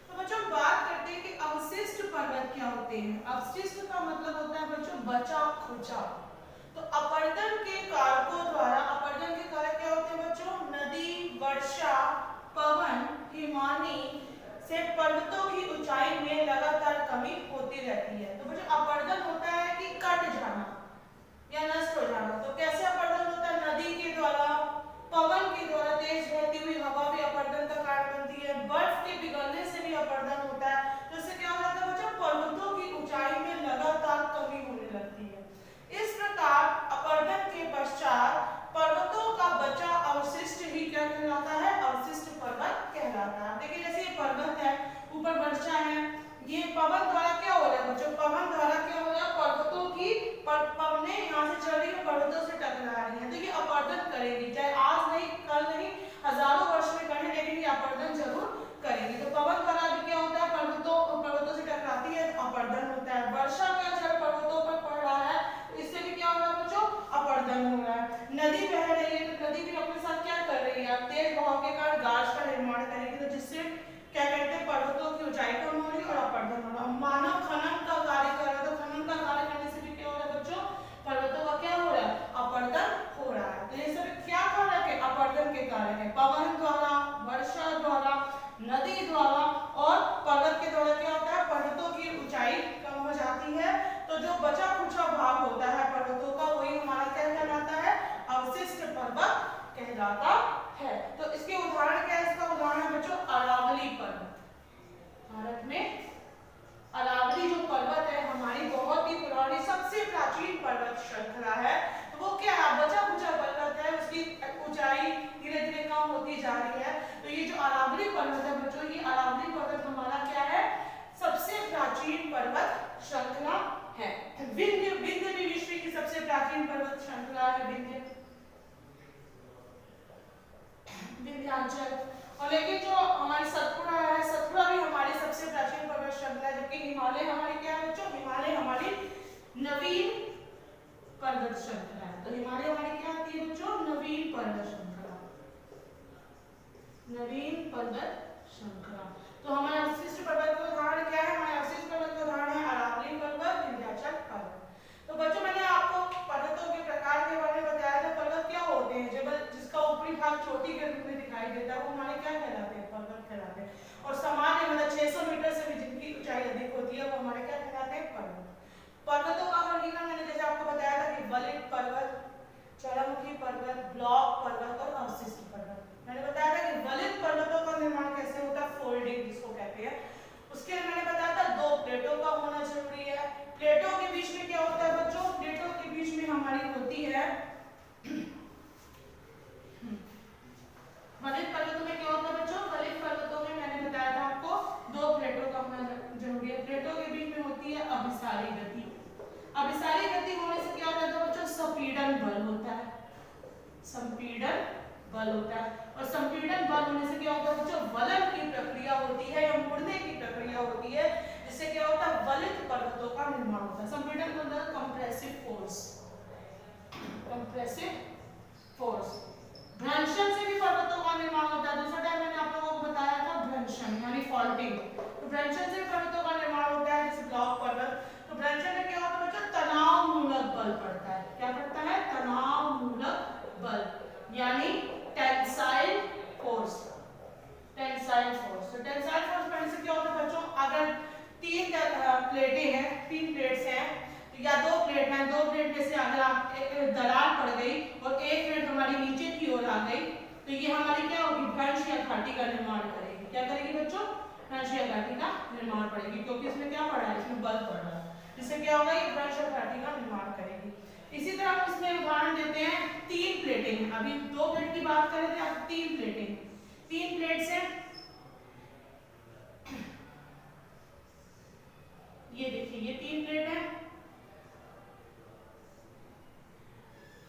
तो बच्चों बात करते हैं कि अवशिष्ट पर्वत क्या होते हैं। अवशिष्ट का मतलब होता है बच्चों बचा खुचा। तो अपर्दन के कारकों द्वारा, अपर्दन के कारक क्या होते हैं बच्चों? नदी, वर्षा, पवन, हिमानी से पर्वतों की ऊंचाई में लगातार कमी होती रहती है। तो बच्चों अपर्दन होता है कि कट जाना या नष्ट हो जाना। तो कैसे अपर्दन होता है? नदी के द्वारा, पवन के द्वारा, तेज बहती हुई हवा भी अपर्दन का कारण बनती है, बर्फ के पिघलने से भी अपर्दन होता है। तो इससे क्या हो जाता है बच्चों? पर्वतों की ऊंचाई में लगातार कमी होने लगती है। इस प्रकार अपर्दन के पश्चात पर्वतों का बचा अवशिष्ट ही क्या कहलाता है? अवशिष्ट पर्वत कहलाता है। देखिए जैसे ये पर्वत है, ऊपर वर्षा है, ये पवन द्वारा क्या हो रहा है बच्चों? पवन द्वारा क्या हो रहा है? पर्वतों की पवनें यहाँ से चल रही है, पर्वतों से टकरा रही है, तो ये अपर्दन करेगी, चाहे आज नहीं, कल नहीं, हजारों वर्ष में करें, लेकिन ये अपर्दन जरूर करेगी। तो पवन द्वारा भी क्या होता है? पर्वतों से टकराती है, अपर्दन होता है। वर्षा का जल पर्वतों पर पड़ रहा है, इससे भी क्या हो रहा है बच्चों? अपर्दन हो रहा है। नदी बह रही है, तो नदी भी अपने साथ क्या कर रही है? तेज बहाव के कारण गाज का निर्माण करेगी, तो जिससे क्या कहते हैं? पर्वतों की ऊंचाई कम हो रही है और अपर्दन हो रहा है। मानव खनन का कार्य कर रहा है, तो खनन का कार्य करने से भी क्या हो रहा है बच्चों? पर्वतों का क्या हो रहा है? अपर्दन हो रहा है। तो ये सब क्या कारक है? अपर्दन के कारक है। पवन द्वारा, वर्षा द्वारा, नदी द्वारा और पर्वत के द्वारा क्या होता है? पर्वतों की ऊंचाई कम हो जाती है। तो जो बचा खुचा भाग होता है पर्वतों का, वही हमारा क्या कहलाता है? अवशिष्ट पर्वत कहलाता है। तो इसके उदाहरण क्या है? इसका उदाहरण है बच्चों अरावली पर्वत। भारत में अरावली जो पर्वत है हमारी बहुत ही पुरानी, सबसे प्राचीन पर्वत श्रृंखला है। तो वो क्या है? बचा खुचा पर्वत है, उसकी ऊंचाई धीरे धीरे कम होती जा रही है। तो ये जो अरावली पर्वत है बच्चों, ये अरावली पर्वत हमारा क्या है? सबसे प्राचीन पर्वत श्रृंखला है। विंध्य भी विश्व की सबसे प्राचीन पर्वत श्रृंखला है, विंध्याचल। और लेकिन जो हमारी सतपुड़ा है, सतपुड़ा भी हमारी सबसे प्राचीन पर्वत श्रृंखला है, जबकि हिमालय हमारी क्या है बच्चों? हिमालय हमारी नवीन पर्वत श्रृंखला है। तो हिमालय हमारी क्या आती है बच्चों? नवीन पर्वत श्रृंखला, नवीन पर्वत श्रृंखला। तो हमारे अवशिष्ट पर्वत का उदाहरण क्या है? हमारे अवशिष्ट पर्वत का उदाहरण है अरावली पर्वत, विंध्याचल पर्वत। तो बच्चों मैंने आपको पर्वतों के प्रकार के बारे में बताया था। पर्वत क्या होते हैं? जबल जिसका ऊपरी भाग चोटी के रूप में दिखाई देता है, वो हमारे क्या कहलाते हैं? पर्वत कहलाते हैं। और सामान्य मतलब 600 मीटर से भी जिनकी ऊंचाई अधिक होती है, वो हमारे क्या कहलाते हैं? पर्वत। पर्वतों का वर्गीकरण मैंने जैसे आपको बताया था कि वलित पर्वत, ज्वालामुखी पर्वत, ब्लॉक पर्वत और अवशिष्ट पर्वत। मैंने बताया था कि वलित पर्वतों का निर्माण कैसे होता है? फोल्डिंग जिसको कहते हैं। उसके लिए मैंने बताया था 2 प्लेटों का होना जरूरी है। प्लेटों के बीच में क्या होता है बच्चों? प्लेटों के बीच में हमारी होती है वलित पर्वतों में क्या होता है बच्चों? वलित पर्वतों में मैंने बताया था आपको 2 प्लेटों का होना जरूरी है। प्लेटों के बीच में होती है अभिसारी गति। अभिसारी गति होने से क्या होता है बच्चों? संपीड़न बल होता है, संपीड़न बल होता है। और संपीड़न बल होने से क्या होता है बच्चों? वलन की प्रक्रिया होती है। जिससे क्या होता है वलित पर्वतों का निर्माण होता है। संपीड़न के अंदर कंप्रेसिव फोर्स, कंप्रेसिव फोर्स। भ्रंशन से भी पर्वतों का निर्माण होता है। दूसरा टाइम मैंने आप लोगों को बताया था भ्रंशन यानी फॉल्टिंग। तो भ्रंशन से भी पर्वतों का निर्माण होता है, जैसे ब्लॉक पर्वत। तो भ्रंशन में क्या होता है बच्चों, तनाव मूलक बल पड़ता है। क्या पड़ता है? तनाव मूलक बल यानी टेंसाइल फोर्स, टेंसाइल फोर्स। तो टेंसाइल फोर्स पढ़ने से क्या होता है बच्चों, अगर तीन प्लेटें हैं, तीन प्लेट्स हैं या दो प्लेट हैं, दो प्लेट में से अगर आप एक दरार पड़ गई और एक प्लेट हमारी नीचे की ओर आ गई तो ये हमारी क्या होगी, भ्रंश या घाटी का निर्माण करेगी। क्या करेगी बच्चों? भ्रंश या घाटी का निर्माण करेगी, क्योंकि इसमें क्या पड़ रहा है, इसमें बल पड़ रहा है, जिससे क्या होगा, ये भ्रंश या घाटी का निर्माण करेगी। इसी तरह हम इसमें उदाहरण देते हैं तीन प्लेटें। अभी दो प्लेट की बात कर रहे थे, अब तीन प्लेटें, तीन प्लेट से ये देखिए ये तीन प्लेट है।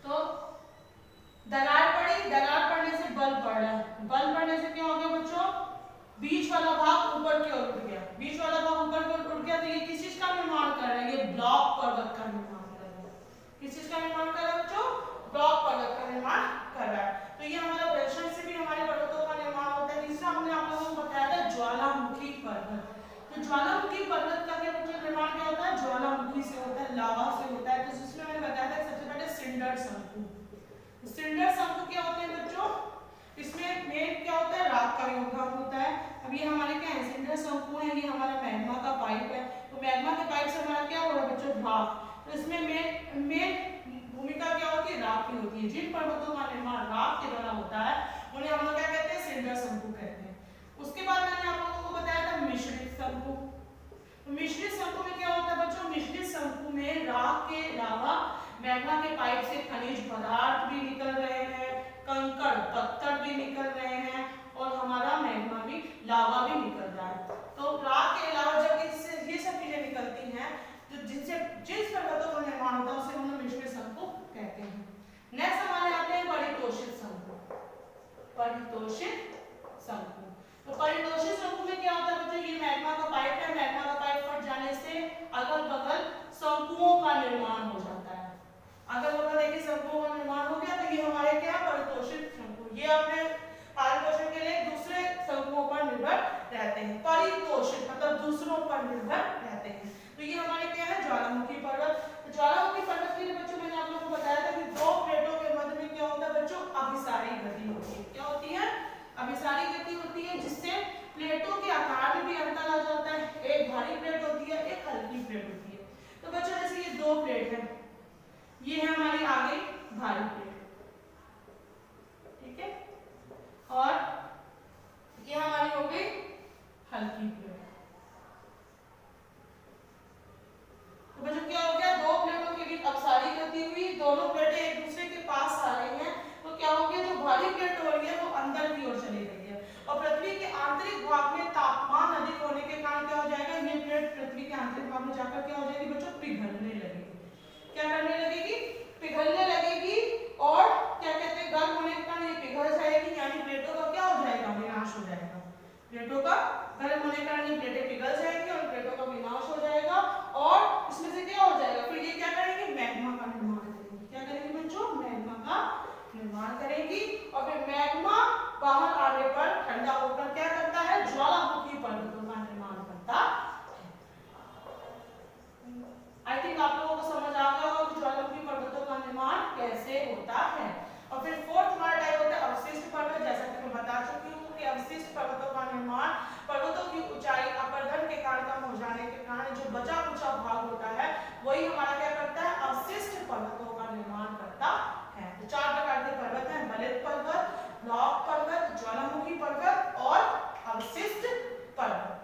तो दरार पड़ी, दरार पड़ने से बल पड़ रहा है, बल पड़ने से क्या हो गया बच्चों, बीच वाला भाग ऊपर की ओर उठ गया, बीच वाला भाग ऊपर की ओर उठ गया। तो ये किस चीज का निर्माण कर रहा है, ये ब्लॉक पर्वत का निर्माण कर रहा है। किस चीज का निर्माण कर रहा है बच्चों? ब्लॉक पर्वत का निर्माण कर रहा है। तो ये हमारा भ्रंशन से भी हमारे पर्वतों का निर्माण होता है। तीसरा हमने आप लोगों को बताया था ज्वालामुखी पर्वत। तो ज्वालामुखी पर्वत का क्या बच्चों निर्माण क्या होता है, ज्वालामुखी से होता है, लावा से होता है। तो जिसमें मैंने बताया था सबसे पहले सिंडर शंकु। सिंडर शंकु क्या होते हैं बच्चों, इसमें मेन क्या होता है, राख का योगदान होता है। अब ये हमारे क्या है, सिंडर शंकु है, ये हमारा मैग्मा का पाइप है। तो मैग्मा के पाइप से हमारा क्या हो रहा है बच्चों, भाप। तो इसमें मेन भूमिका क्या होती है, राख की होती है। जिन पर्वतों का निर्माण राख के द्वारा होता है उन्हें हम लोग क्या कहते हैं, सिंडर शंकु कहते हैं। उसके बाद मैंने आप लोगों को बताया था मिश्रित शंकु। मिश्रित शंकु में क्या होता है बच्चों, मिश्रित शंकु में राख के अलावा मैग्मा के पाइप से खनिज पदार्थ भी निकल रहे हैं, कंकड़ पत्थर भी निकल रहे हैं और हमारा मैग्मा भी, लावा भी निकल रहा है। तो राख के अलावा जब इससे ये सब चीजें निकलती हैं तो जिनसे जिस पर्वतों का निर्माण होता है उसे हम लोग मिश्रित शंकु कहते हैं। नेक्स्ट हमारे आते हैं परितोषित शंकु। परितोषित शंकु, तो परितोषित शंकु में क्या होता है बच्चों, ये मैग्मा का पाइप है, मैग्मा का पाइप फट जाने से अगल बगल शंकुओं का निर्माण हो जाता है। अगल बगल देखिए शंकुओं का निर्माण हो गया, तो ये हमारे क्या परितोषित शंकु, ये अपने पालन पोषण के लिए दूसरे शंकुओं पर निर्भर रहते हैं। परितोषित मतलब दूसरों पर निर्भर रहते हैं। तो ये हमारे क्या है, ज्वालामुखी पर्वत। तो ज्वालामुखी पर्वत के लिए बच्चों मैंने आप लोगों को बताया था कि दो प्लेटों के मध्य में क्या होता है बच्चों, अभिसारी गति होती है। क्या होती है, अभिसारी गति होती है, जिससे प्लेटों के आकार में भी अंतर आ जाता है। एक भारी प्लेट होती है, एक हल्की प्लेट होती है। तो बच्चों जैसे ये दो प्लेट है, ये है हमारी आ गई भारी प्लेट, ठीक है, और ये हमारी हो गई हल्की प्लेट। तो बच्चों क्या हो गया, दो प्लेटों के बीच अपसारी गति हुई, दोनों प्लेटें एक दूसरे के पास आ रही हैं। तो क्या हो गया, जो भारी प्लेट हो रही है वो अंदर की ओर चली गई है और पृथ्वी के आंतरिक भाग में तापमान अधिक होने के कारण क्या हो जाएगा, ये प्लेट पृथ्वी के आंतरिक भाग में जाकर क्या हो जाएगी बच्चों, पिघलने लगेगी। क्या करने लगेगी, पिघलने लगेगी। और क्या कहते हैं, गर्म होने के कारण ये पिघल जाएगी, यानी प्लेटों का क्या हो जाएगा, विनाश हो जाएगा। प्लेटों का गर्म होने के कारण ये प्लेटें पिघल जाएंगी और प्लेटों का विनाश हो जाएगा और इसमें से क्या हो जाएगा, फिर ये क्या करेंगे, मैग्मा का निर्माण करेंगे। क्या करेंगे बच्चों, मैग्मा का निर्माण करेंगी और फिर मैग्मा बाहर आने पर ठंडा होकर क्या करता है, ज्वालामुखी पर्वतों का निर्माण करता है। आई थिंक आप लोगों को समझ आ गया होगा कि ज्वालामुखी पर्वतों का निर्माण कैसे होता है। और फिर फोर्थ हमारा टाइप होता है अवशिष्ट पर्वत। जैसा कि मैं बता चुकी हूँ कि अवशिष्ट पर्वतों का निर्माण पर्वतों की ऊंचाई अपरदन के कारण कम हो जाने के कारण जो बचा कुचा भाग होता है वही हमारा क्या करता है, अवशिष्ट पर्वतों का निर्माण करता है। तो चार प्रकार के पर्वत हैं, वलित पर्वत, ब्लॉक पर्वत, ज्वालामुखी पर्वत और अवशिष्ट पर्वत।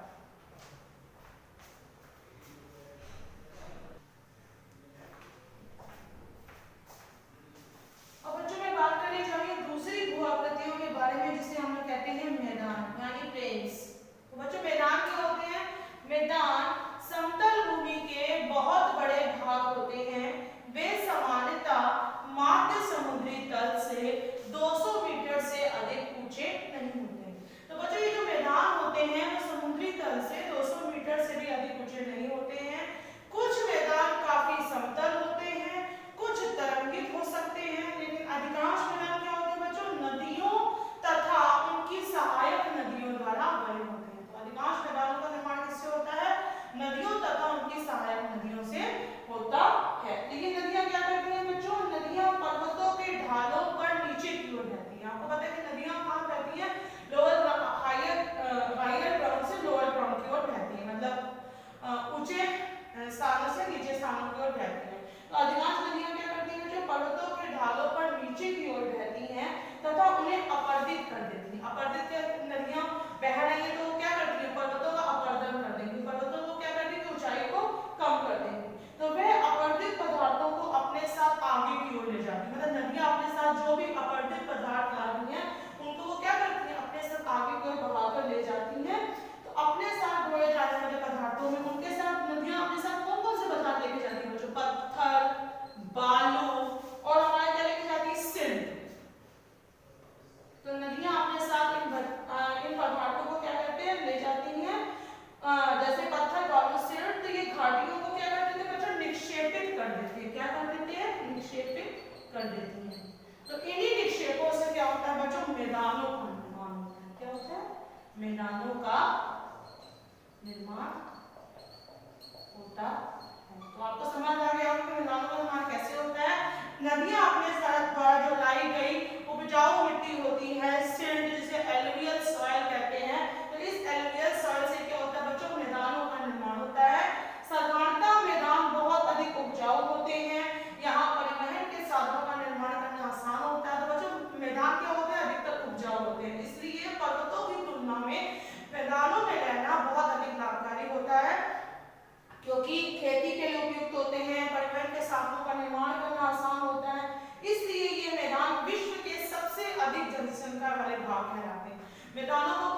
अब बच्चों में बात करनी चाहिए दूसरी भू आकृतियों के बारे में, जिसे हम लोग कहते हैं मैदान यानी प्लेन्स। तो बच्चों मैदान क्या होते हैं, मैदान समतल भूमि के बहुत बड़े भाग पदार्थों में उनके साथ नदियां अपने साथ कौन कौन से पदार्थ लेके जाती है बच्चों? पत्थर, बालू और हमारे क्या लेके जाती है? सिल्ट। तो नदियां अपने साथ इन पदार्थों को क्या करते हैं? ले जाती हैं। जैसे पत्थर, बालू, सिल्ट, तो ये घाटियों को क्या कर देते हैं बच्चों? निक्षेपित कर देते हैं। क्या कर देते हैं? निक्षेपित कर देती हैं। तो इन्हीं निक्षेपों से क्या होता है बच्चों? मैदानों का निर्माण होता है। क्या होता है? मैदानों का निर्माण होता है। तो आपको समझ आ गया होगा कि मैदानों का निर्माण कैसे होता है। नदियां अपने साथ द्वारा जो लाई गई उपजाऊ मिट्टी होती है, सिल्ट, जिसे एलुवियल सॉइल कहते हैं, तो इस एलुवियल सॉइल से क्या होता है बच्चों? मैदानों का निर्माण होता है। साधारणतः मैदान बहुत अधिक उपजाऊ होते हैं, यहाँ परिवहन के साधनों का निर्माण करना आसान होता है। तो बच्चों मैदान क्या होते हैं? अधिकतर उपजाऊ होते हैं, इसलिए पर्वतों की तुलना में मैदानों में रहना बहुत अधिक लाभकारी होता है, क्योंकि खेती के लिए उपयुक्त होते हैं, परिवहन के साधनों का निर्माण करना आसान होता है, इसलिए ये मैदान विश्व के सबसे अधिक जनसंख्या वाले भाग कहलाते हैं। मैदानों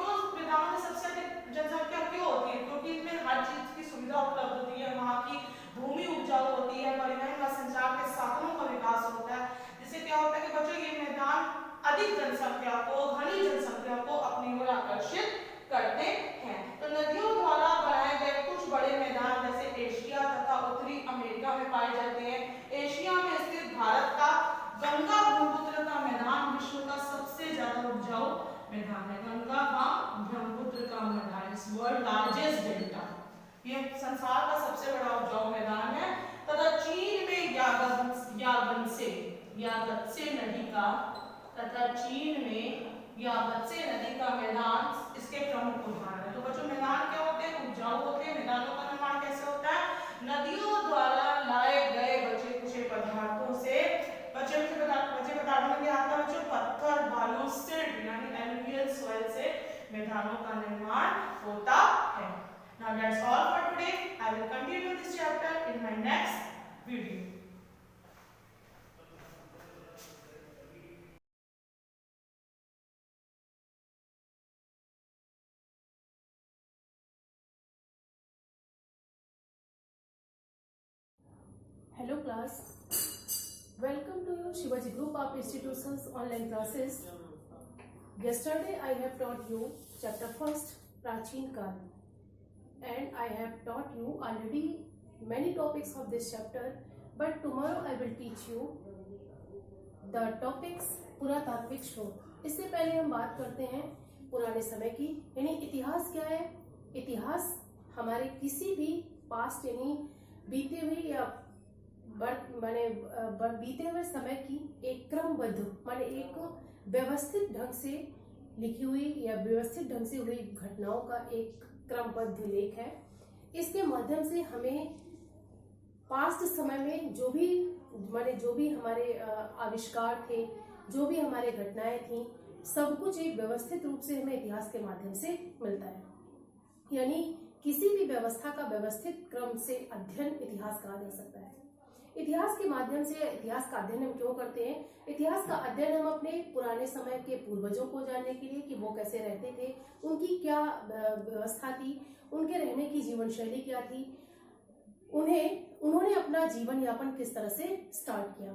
में सबसे अधिक जनसंख्या क्यों होती है? क्योंकि इनमें हर चीज की सुविधा उपलब्ध होती है, वहाँ की भूमि उपजाऊ होती है, परिवहन व संचार के साधनों का विकास होता है, जिससे क्या होता है कि बच्चों ये मैदान अधिक जनसंख्या को, घनी जनसंख्या को अपनी ओर आकर्षित करते हैं। तो नदियों द्वारा बनाए गए कुछ बड़े मैदान जैसे एशिया तथा उत्तरी अमेरिका में पाए जाते हैं। एशिया में स्थित भारत का गंगा ब्रह्मपुत्र का मैदान विश्व का सबसे ज्यादा उपजाऊ मैदान है। गंगा व ब्रह्मपुत्र का मैदान इज वर्ल्ड लार्जेस्ट डेल्टा, ये संसार का सबसे बड़ा उपजाऊ मैदान है। तथा चीन में यागत्से नदी का तथा चीन में यागत्से नदी का मैदान इसके प्रमुख उदाहरण है। तो बच्चों मैदान क्या होते हैं? उपजाऊ होते हैं। मैदानों का निर्माण कैसे होता है? नदियों द्वारा लाए गए बचे कुचे पदार्थों से, बचे पदार्थों में क्या आता है बच्चों? पत्थर, बालू, सिल्ट यानी एलुवियल सॉइल से मैदानों का निर्माण होता है। Now that's all for today. I will continue this chapter in my next video. Hello class, welcome to Shivaji Group of Institutions online classes. Yesterday I have taught you chapter first Prachin Kal, and I have taught you already many topics of this chapter, but tomorrow I will teach you the topics पुरातात्विक स्रोत। इससे पहले हम बात करते हैं पुराने समय की, यानी इतिहास क्या है। इतिहास हमारे किसी भी पास्ट यानी बीते हुए या बीते हुए समय की एक क्रमबद्ध माने एक व्यवस्थित ढंग से लिखी हुई या व्यवस्थित ढंग से हुई घटनाओं का एक क्रमबद्ध लेख है। इसके माध्यम से हमें पास्ट समय में जो भी हमारे आविष्कार थे, जो भी हमारे घटनाएं थी, सब कुछ एक व्यवस्थित रूप से हमें इतिहास के माध्यम से मिलता है। यानी किसी भी व्यवस्था का व्यवस्थित क्रम से अध्ययन इतिहास कहा जा सकता है। इतिहास के माध्यम से इतिहास का अध्ययन हम क्यों करते हैं? इतिहास का अध्ययन हम अपने पुराने समय के पूर्वजों को जानने के लिए कि वो कैसे रहते थे, उनकी क्या व्यवस्था थी, उनके रहने की जीवन शैली क्या थी, उन्होंने अपना जीवन यापन किस तरह से स्टार्ट किया।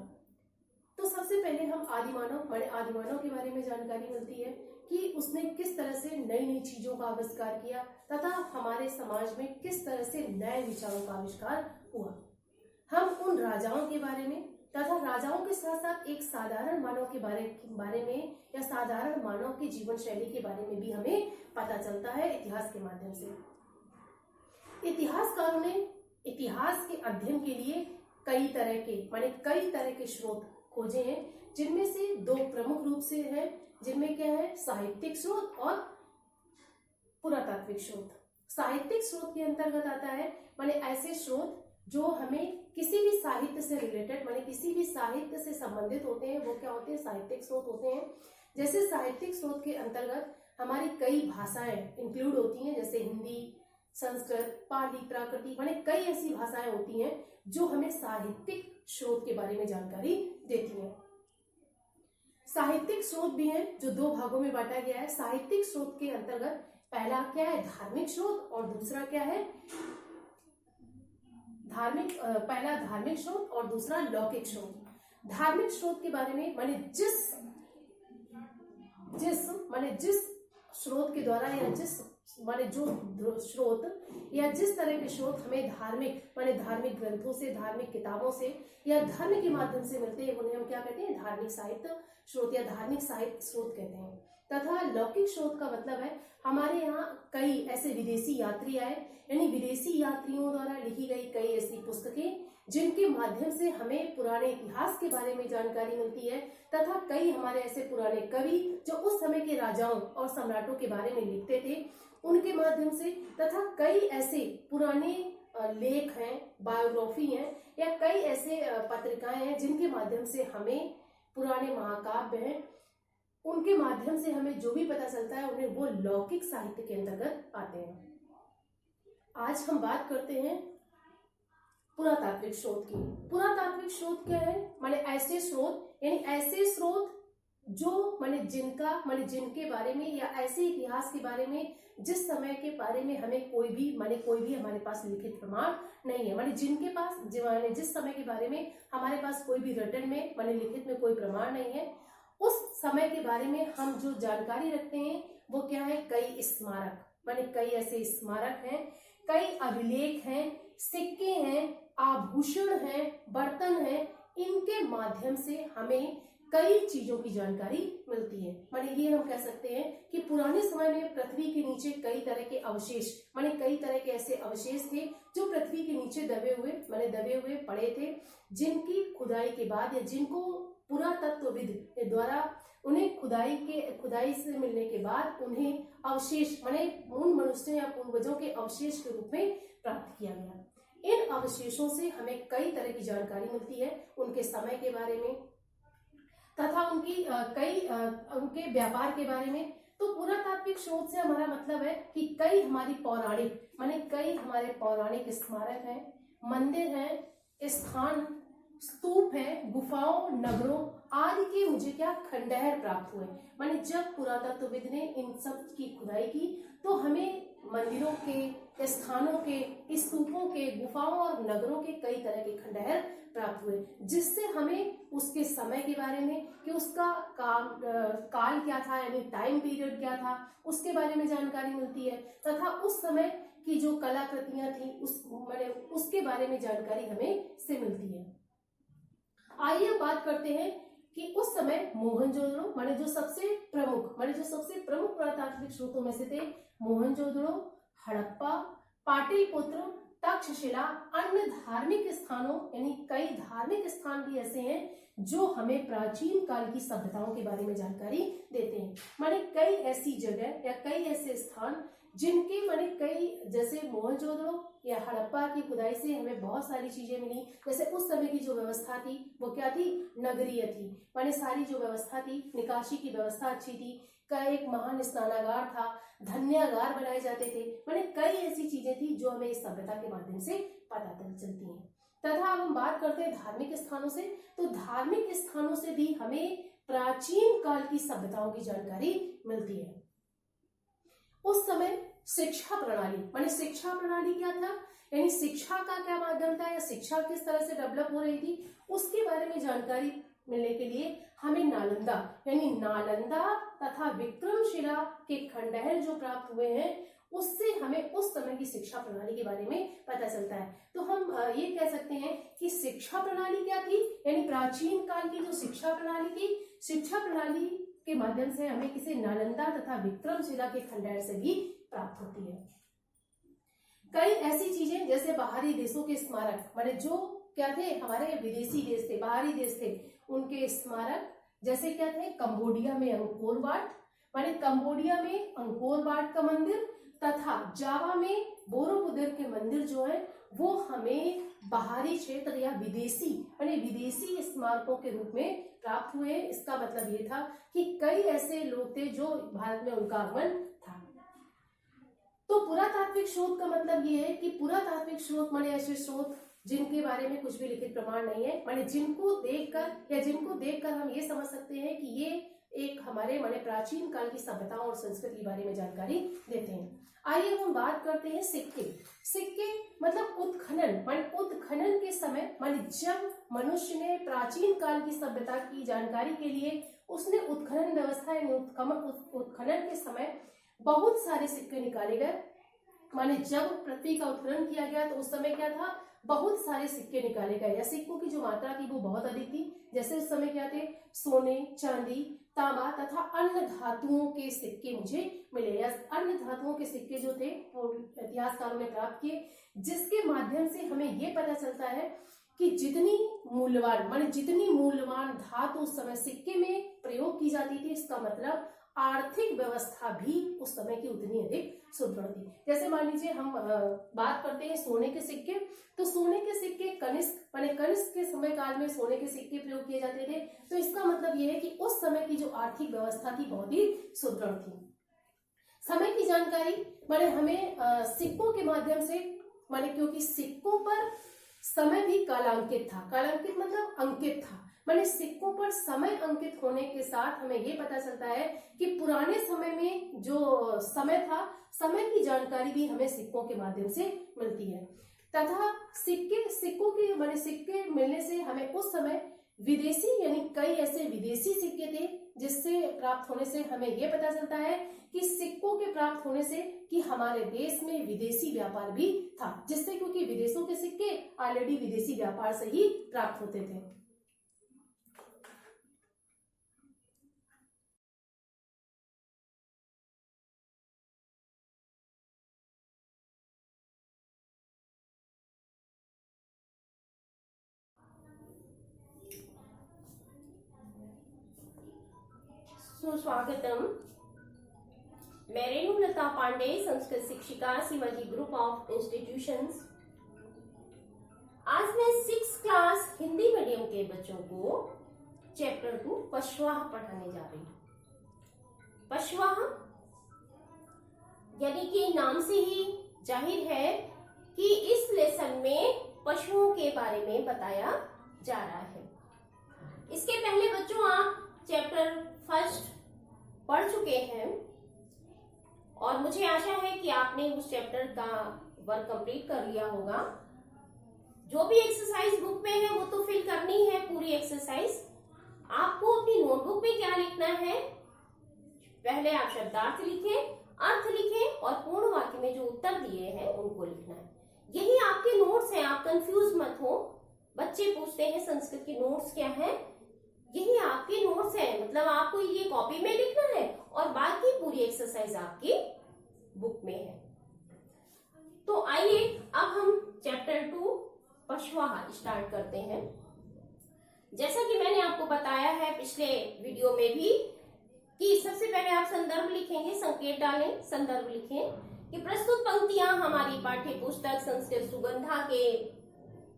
तो सबसे पहले हम आदिमानव के बारे में जानकारी मिलती है कि उसने किस तरह से नई नई चीजों का आविष्कार किया तथा हमारे समाज में किस तरह से नए विचारों का आविष्कार हुआ। हम उन राजाओं के बारे में तथा राजाओं के साथ साथ एक साधारण मानव के बारे में या साधारण मानव की जीवन शैली के बारे में भी हमें पता चलता है इतिहास के माध्यम से। इतिहासकारों ने इतिहास के अध्ययन के लिए कई तरह के स्रोत खोजे हैं, जिनमें से दो प्रमुख रूप से हैं, जिनमें क्या है? साहित्यिक स्रोत और पुरातात्विक स्रोत। साहित्यिक स्रोत के अंतर्गत आता है ऐसे स्रोत जो हमें किसी भी साहित्य से रिलेटेड किसी भी साहित्य से संबंधित होते हैं, वो क्या होते हैं? साहित्यिक स्रोत होते हैं। जैसे साहित्यिक स्रोत के अंतर्गत हमारी कई भाषाएं इंक्लूड होती हैं, जैसे हिंदी, संस्कृत, पाली, प्राकृतिक कई ऐसी भाषाएं होती हैं जो हमें साहित्यिक स्रोत के बारे में जानकारी देती हैं। साहित्यिक स्रोत भी हैं जो दो भागों में बांटा गया है। साहित्यिक स्रोत के अंतर्गत पहला क्या है? धार्मिक स्रोत, और दूसरा क्या है? पहला धार्मिक स्रोत और दूसरा लौकिक स्रोत। धार्मिक स्रोत के बारे में माने जिस स्रोत के द्वारा या जिस माने जो स्रोत या जिस तरह के स्रोत हमें धार्मिक ग्रंथों से, धार्मिक किताबों से या धर्म के माध्यम से मिलते हैं, उन्हें हम क्या कहते हैं? धार्मिक साहित्य स्रोत या धार्मिक साहित्य स्रोत कहते हैं। तथा लौकिक स्रोत का मतलब है हमारे यहाँ कई ऐसे विदेशी यात्री आए, यानी विदेशी यात्रियों द्वारा लिखी गई कई ऐसी पुस्तकें जिनके माध्यम से हमें पुराने इतिहास के बारे में जानकारी मिलती है, तथा कई हमारे ऐसे पुराने कवि जो उस समय के राजाओं और सम्राटों के बारे में लिखते थे उनके माध्यम से, तथा कई ऐसे पुराने लेख हैं, बायोग्राफी हैं या कई ऐसे पत्रिकाएं हैं जिनके माध्यम से हमें, पुराने महाकाव्य हैं उनके माध्यम से हमें जो भी पता चलता है उन्हें वो लौकिक साहित्य के अंतर्गत आते हैं। आज हम बात करते हैं पुरातात्विक स्रोत की। पुरातात्विक स्रोत क्या है? माने ऐसे स्रोत, यानी ऐसे स्रोत जो जिनके बारे में या ऐसे इतिहास के बारे में जिस समय के बारे में हमें कोई भी हमारे पास लिखित प्रमाण नहीं है, माने जिस समय के बारे में हमारे पास कोई भी रिटन में लिखित में कोई प्रमाण नहीं है, उस समय के बारे में हम जो जानकारी रखते हैं वो क्या है? कई स्मारक, कई ऐसे स्मारक हैं, कई अभिलेख हैं, सिक्के हैं, आभूषण हैं, बर्तन हैं, इनके माध्यम से हमें कई चीजों की जानकारी मिलती है। ये हम कह सकते हैं कि पुराने समय में पृथ्वी के नीचे कई तरह के अवशेष, कई तरह के ऐसे अवशेष थे जो पृथ्वी के नीचे दबे हुए पड़े थे, जिनकी खुदाई के बाद या जिनको पुरातत्वविद द्वारा उन्हें खुदाई से मिलने के बाद उन्हें अवशेष उन मनुष्यों या पूर्वजों के अवशेष के रूप में प्राप्त किया गया। इन अवशेषों से हमें कई तरह की जानकारी मिलती है, उनके समय के बारे में तथा उनके व्यापार के बारे में। तो पुरातात्विक स्रोत से हमारा मतलब है कि कई हमारे पौराणिक स्मारक हैं, मंदिर हैं, स्थान, स्तूप है, गुफाओं, नगरों आदि के खंडहर प्राप्त हुए। जब पुरातत्वविद ने इन सब की खुदाई की तो हमें मंदिरों के, स्थानों के, स्तूपों के, गुफाओं और नगरों के कई तरह के खंडहर प्राप्त हुए, जिससे हमें उसके समय के बारे में कि उसका काल क्या था, यानी टाइम पीरियड क्या था, उसके बारे में जानकारी मिलती है, तथा उस समय की जो कलाकृतियां थी उसके बारे में जानकारी हमें से मिलती है। आइए हम बात करते हैं कि उस समय मोहनजोदड़ो जो सबसे प्रमुख पुरातात्विक स्रोतों में से थे, मोहनजोदड़ो, हड़प्पा, पाटलिपुत्र, तक्षशिला, अन्य धार्मिक स्थानों, यानी कई धार्मिक स्थान भी ऐसे हैं जो हमें प्राचीन काल की सभ्यताओं के बारे में जानकारी देते हैं। कई ऐसी जगह या कई ऐसे स्थान जिनके कई, जैसे मोहनजोदड़ो या हड़प्पा की खुदाई से हमें बहुत सारी चीजें मिली। जैसे उस समय की जो व्यवस्था थी वो क्या थी? नगरीय थी। सारी जो व्यवस्था थी, निकासी की व्यवस्था अच्छी थी, एक महान स्नानागार था, धन्यागार बनाए जाते थे। कई ऐसी चीजें थी जो हमें इस सभ्यता के माध्यम से पता चलती हैं। तथा अब हम बात करते हैं धार्मिक स्थानों से, तो धार्मिक स्थानों से भी हमें प्राचीन काल की सभ्यताओं की जानकारी मिलती है। उस समय शिक्षा प्रणाली क्या था, यानी शिक्षा का क्या माध्यम था या शिक्षा किस तरह से डेवलप हो रही थी, उसके बारे में जानकारी मिलने के लिए हमें नालंदा तथा विक्रमशिला के खंडहर जो प्राप्त हुए हैं उससे हमें उस समय की शिक्षा प्रणाली के बारे में पता चलता है। तो हम ये कह सकते हैं कि शिक्षा प्रणाली क्या थी, यानी प्राचीन काल की जो शिक्षा प्रणाली थी, शिक्षा प्रणाली के माध्यम से हमें किसी नालंदा तथा विक्रमशिला के खंडहर से भी प्राप्त होती है। कई ऐसी चीजें जैसे बाहरी देशों के स्मारक, जो क्या थे, हमारे विदेशी देश थे, बाहरी देश थे, उनके स्मारक जैसे क्या थे, कंबोडिया में अंकोर वाट का मंदिर तथा जावा में बोरोबुदर के मंदिर जो है वो हमें बाहरी क्षेत्र या विदेशी स्मारकों के रूप में प्राप्त हुए। इसका मतलब ये था कि कई ऐसे लोग थे जो भारत में उनका आगमन था। तो पुरातात्विक स्रोत का मतलब ये है कि पुरातात्विक स्रोत ऐसे स्रोत जिनके बारे में कुछ भी लिखित प्रमाण नहीं है, जिनको देखकर हम ये समझ सकते हैं कि ये एक हमारे माने प्राचीन काल की सभ्यताओं और संस्कृति के बारे में जानकारी देते हैं। आइए हम बात करते हैं सिक्के। सिक्के मतलब उत्खनन, माने उत्खनन के समय, माने जब मनुष्य ने प्राचीन काल की सभ्यता की जानकारी के लिए उसने उत्खनन व्यवस्था यानी उत्खनन के समय बहुत सारे सिक्के निकाले गए। माने जब पृथ्वी का उत्खनन किया गया तो उस समय क्या था, बहुत सारे सिक्के निकाले गए या सिक्कों की जो मात्रा थी वो बहुत अधिक थी। जैसे उस समय क्या थे, सोने, चांदी, तांबा तथा अन्य धातुओं के सिक्के मुझे मिले या अन्य धातुओं के सिक्के जो थे वो इतिहासकारों ने प्राप्त किए, जिसके माध्यम से हमें ये पता चलता है कि जितनी मूल्यवान धातु उस समय सिक्के में प्रयोग की जाती थी, इसका मतलब आर्थिक व्यवस्था भी उस समय की उतनी अधिक सुदृढ़ थी। जैसे मान लीजिए हम बात करते हैं सोने के सिक्के, तो सोने के सिक्के कनिष्क के समय काल में सोने के सिक्के प्रयोग किए जाते थे। तो इसका मतलब यह है कि उस समय की जो आर्थिक व्यवस्था थी बहुत ही सुदृढ़ थी। समय की जानकारी माने हमें सिक्कों के माध्यम से, माने क्योंकि सिक्कों पर समय भी कालांकित था, कालांकित मतलब अंकित था, माने सिक्कों पर समय अंकित होने के साथ हमें ये पता चलता है कि पुराने समय में जो समय था, समय की जानकारी भी हमें सिक्कों के माध्यम से मिलती है। तथा सिक्कों की माने सिक्के मिलने से हमें उस समय विदेशी यानी कई ऐसे विदेशी सिक्के थे जिससे प्राप्त होने से हमें ये पता चलता है कि सिक्कों के प्राप्त होने से कि हमारे देश में विदेशी व्यापार भी था, जिससे क्योंकि विदेशों के सिक्के ऑलरेडी विदेशी व्यापार से ही प्राप्त होते थे। सुस्वागतम। मैं रेणुलता पांडे, संस्कृत शिक्षिका, शिवाजी ग्रुप ऑफ इंस्टीट्यूशंस। आज मैं 6th क्लास हिंदी मीडियम के बच्चों को चैप्टर 2 पशवाह पढ़ाने जा रही हूँ। पशवाह यानी कि नाम से ही जाहिर है कि इस लेसन में पशुओं के बारे में बताया जा रहा है। इसके पहले बच्चों आप चैप्टर 1 पढ़ चुके हैं और मुझे आशा है कि आपने उस चैप्टर का वर्क कंप्लीट कर लिया होगा। जो भी एक्सरसाइज बुक में है वो तो फिल करनी है पूरी एक्सरसाइज। आपको अपनी नोटबुक में क्या लिखना है, पहले आप शब्दार्थ लिखें, अर्थ लिखें और पूर्ण वाक्य में जो उत्तर दिए हैं उनको लिखना है। यही आपके नोट्स हैं, आप कंफ्यूज मत हो। बच्चे पूछते हैं संस्कृत के नोट्स क्या है, यही आपके नोट्स हैं। मतलब आपको ये कॉपी में लिखना है और बाकी पूरी एक्सरसाइज आपकी बुक में है। तो आइए अब हम चैप्टर 2 पशवाह स्टार्ट करते हैं। जैसा कि मैंने आपको बताया है पिछले वीडियो में भी कि सबसे पहले आप संदर्भ लिखेंगे, संकेत डालें, संदर्भ लिखें कि प्रस्तुत पंक्तियां हमारी पाठ्य पुस्तक संस्कृत सुगंधा के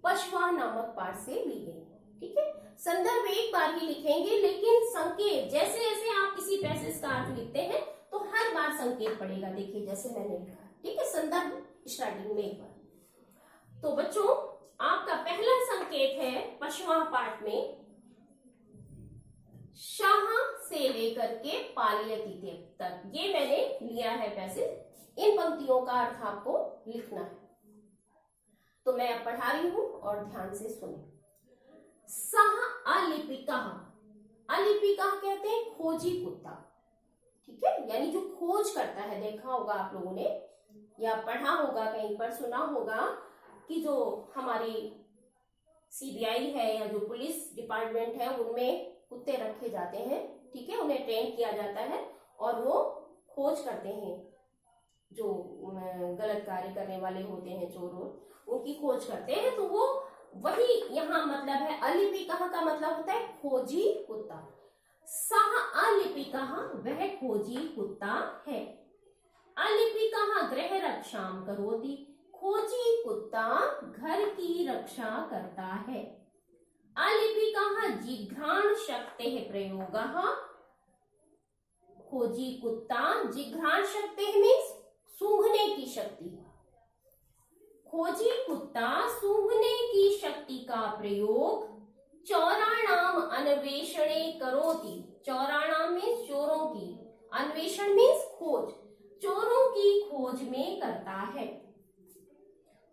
पशवाह नामक पाठ से ली गई। ठीक है, संदर्भ एक बार ही लिखेंगे, लेकिन संकेत जैसे जैसे आप किसी पैसेज का अर्थ लिखते हैं तो हर बार संकेत पड़ेगा। देखिए जैसे मैंने लिखा, ठीक है, संदर्भ स्टार्टिंग में एक बार। तो बच्चों आपका पहला संकेत है पशवाह पाठ में शाह से लेकर के पालयति तक। ये मैंने लिया है पैसेज। इन पंक्तियों का अर्थ आपको लिखना है। तो मैं अब पढ़ा रही हूं और ध्यान से सुने। सह अलिपिकः, अलिपिकः कहते हैं खोजी कुत्ता। ठीक है, यानी जो खोज करता है। देखा होगा आप लोगों ने या पढ़ा होगा, कहीं पर सुना होगा कि जो हमारी सीबीआई है या जो पुलिस डिपार्टमेंट है उनमें कुत्ते रखे जाते हैं। ठीक है, उन्हें ट्रेन किया जाता है और वो खोज करते हैं। जो गलत कार्य करने वाले होते हैं, चोर, उनकी खोज करते हैं। तो वो वही यहाँ मतलब है। अलिपिकः का मतलब होता है खोजी कुत्ता। सह अलिपिकः वह खोजी कुत्ता है। अलिपिकः गृह रक्षाम करोति, खोजी कुत्ता घर की रक्षा करता है। अलिपिकः जिघ्राण शक्तेः प्रयोगः, खोजी कुत्ता जिघ्राण शक्तेः में सूंघने की शक्ति। खोजी कुत्ता सूंघने की शक्ति का प्रयोग चौराणाम अन्वेषणे करोति। चौराणाम मीन्स चोरों की, अन्वेषण मीन्स खोज, चोरों की खोज में करता है।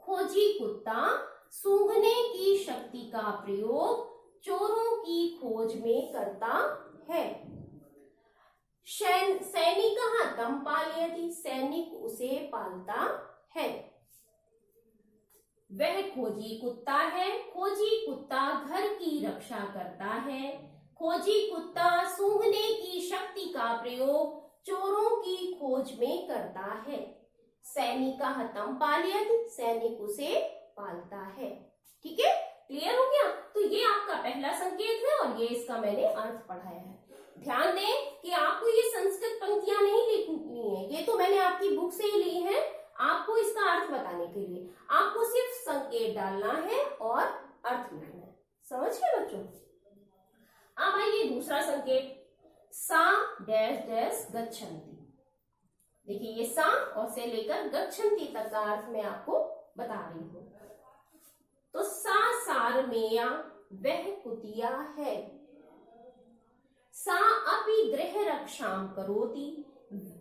खोजी कुत्ता सूंघने की शक्ति का प्रयोग चोरों की खोज में करता है। सैनिकः तं पालयति, सैनिक उसे पालता है। वह खोजी कुत्ता है, खोजी कुत्ता घर की रक्षा करता है। खोजी कुत्ता सूंघने की शक्ति का प्रयोग चोरों की खोज में करता है। सैनिकः तं पालयति, सैनिक उसे पालता है। ठीक है, क्लियर हो गया? तो ये आपका पहला संकेत है और ये इसका मैंने अर्थ पढ़ाया है। ध्यान दें कि आपको ये संस्कृत पंक्तियां नहीं लिखनी है, ये तो मैंने आपकी बुक से ही ली है आपको इसका अर्थ बताने के लिए। आपको सिर्फ संकेत डालना है और अर्थ लिखना है। समझ गए बच्चों? अब आइए दूसरा संकेत, सा डैश डैश गच्छन्ति। देखिए ये सा और से लेकर गच्छन्ति तक का अर्थ मैं आपको बता रही हूँ। तो सा सारमेया, वह कुतिया है। सा अपि गृह रक्षाम करोति,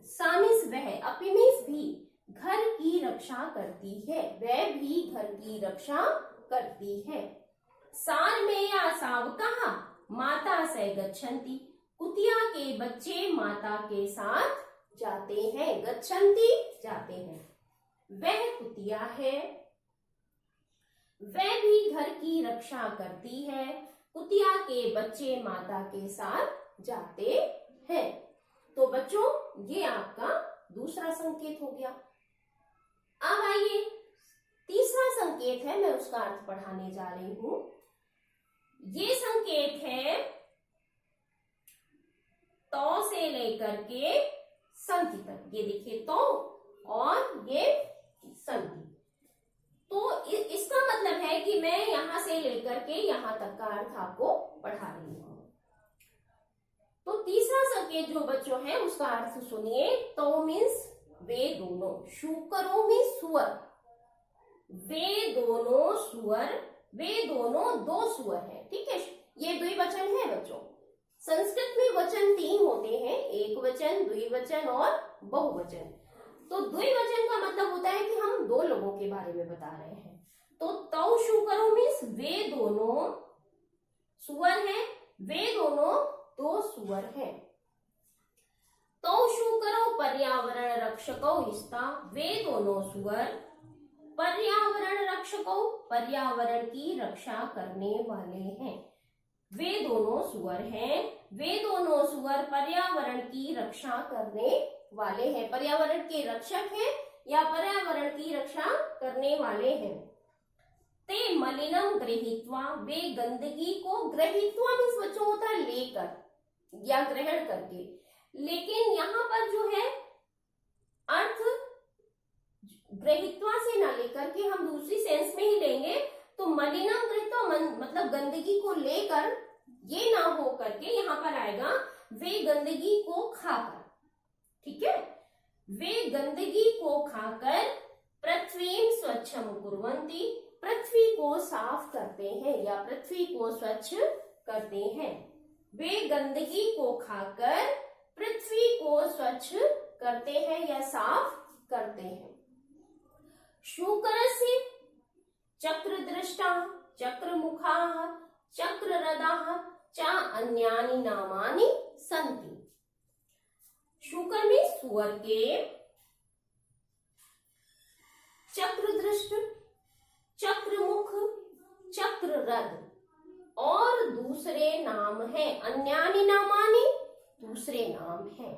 सा मीन्स वह, अपि मीन्स भी, घर की रक्षा करती है, वह भी घर की रक्षा करती है। सारमेया सावकः माता से गच्छन्ति, कुतिया के बच्चे माता के साथ जाते हैं, गच्छन्ति जाते हैं। वह कुतिया है, वह भी घर की रक्षा करती है, कुतिया के बच्चे माता के साथ जाते हैं। तो बच्चों ये आपका दूसरा संकेत हो गया। अब आइए तीसरा संकेत है, मैं उसका अर्थ पढ़ाने जा रही हूं। ये संकेत है तो से लेकर के संति तक। ये देखिए तो और ये संति। तो इसका मतलब है कि मैं यहां से लेकर के यहां तक का अर्थ आपको पढ़ा रही हूं। तो तीसरा संकेत जो बच्चों है उसका अर्थ सुनिए। तो मीन्स वे दोनों, शूकरों में सुअर, वे दोनों सुअर, वे दोनों दो सुअर हैं। ठीक है, ये द्विवचन है बच्चों। संस्कृत में वचन 3 होते हैं, एक वचन, द्विवचन और बहुवचन। तो द्विवचन का मतलब होता है कि हम दो लोगों के बारे में बता रहे हैं। तो तौ शूकरों मीन्स वे दोनों सुअर हैं, वे दोनों दो सुअर हैं। तो शूकरों पर्यावरण रक्षकों स्था, वे दोनों सुअर पर्यावरण रक्षकों, पर्यावरण की रक्षा करने वाले हैं। वे दोनों सुअर हैं, वे दोनों सुअर पर्यावरण की रक्षा करने वाले हैं, पर्यावरण के रक्षक हैं या पर्यावरण की रक्षा करने वाले हैं। ते मलिनम गृहीत्वा, वे गंदगी को, गृहीत्वा मीन्स बच्चों होता है लेकर या ग्रहण करके, लेकिन यहाँ पर जो है अर्थ गृहीत्वा से ना लेकर के हम दूसरी सेंस में ही लेंगे। तो मलिनम गृहीत्वा मतलब गंदगी को लेकर, ये ना हो करके यहाँ पर आएगा वे गंदगी को खाकर। ठीक है, वे गंदगी को खाकर पृथ्वीं स्वच्छम कुर्वन्ति, पृथ्वी को साफ करते हैं या पृथ्वी को स्वच्छ करते हैं। वे गंदगी को खाकर पृथ्वी को स्वच्छ करते हैं या साफ करते हैं। शूकरस्य चक्रदृष्टा, चक्रमुखा, चक्ररथः च अन्यानि नामानि सन्ति। शूकर में सुअर के, चक्रदृष्ट, चक्रमुख, चक्ररथ और दूसरे नाम है, अन्यानि नामानि दूसरे नाम है।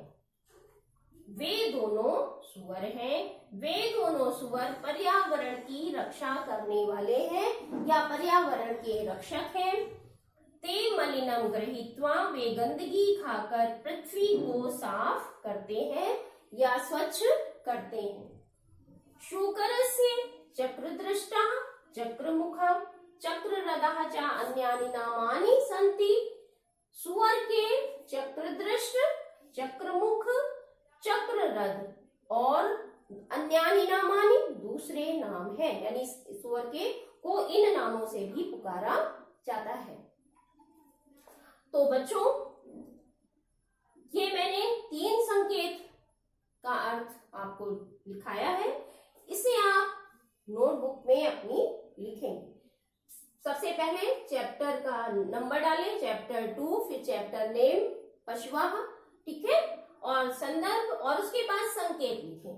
वे दोनों सुअर हैं, वे दोनों सुअर पर्यावरण की रक्षा करने वाले हैं या पर्यावरण के रक्षक हैं। ते मलिनम गृहीत्वा, वे गंदगी खाकर पृथ्वी को साफ करते हैं या स्वच्छ करते हैं। शूकरस्य चक्रदृष्टा, चक्रमुखः, चक्ररथः च अन्यानि नामानि सन्ति। सुअर के चक्रदृष्ट, चक्रमुख, चक्ररथ और अन्यानि नामानि दूसरे नाम है, यानी सुअर के को इन नामों से भी पुकारा जाता है। तो बच्चों, ये मैंने 3 संकेत का अर्थ आपको लिखाया है, इसे आप नोटबुक में अपनी लिखेंगे। सबसे पहले चैप्टर का नंबर डालें, चैप्टर 2, फिर चैप्टर नेम पशुवाह, ठीक है, और संदर्भ और उसके बाद संकेत लिखें।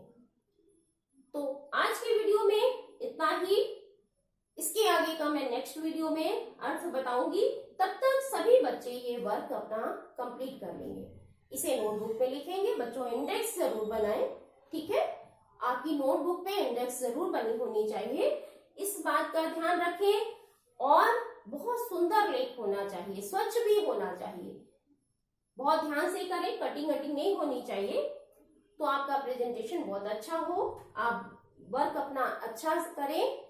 तो आज के वीडियो में इतना ही। इसके आगे का मैं नेक्स्ट वीडियो में अर्थ बताऊंगी। तब तक सभी बच्चे ये वर्क अपना कंप्लीट कर लेंगे। इसे नोटबुक पे लिखेंगे। बच्चों, इंडेक्स जरूर बनाएं, ठीक है। आपकी नोटबुक पे इंडेक्स जरूर बनी होनी चाहिए, इस बात का ध्यान रखें। और बहुत सुंदर लेख होना चाहिए, स्वच्छ भी होना चाहिए। बहुत ध्यान से करें, कटिंग नहीं होनी चाहिए, तो आपका प्रेजेंटेशन बहुत अच्छा हो। आप वर्क अपना अच्छा करें,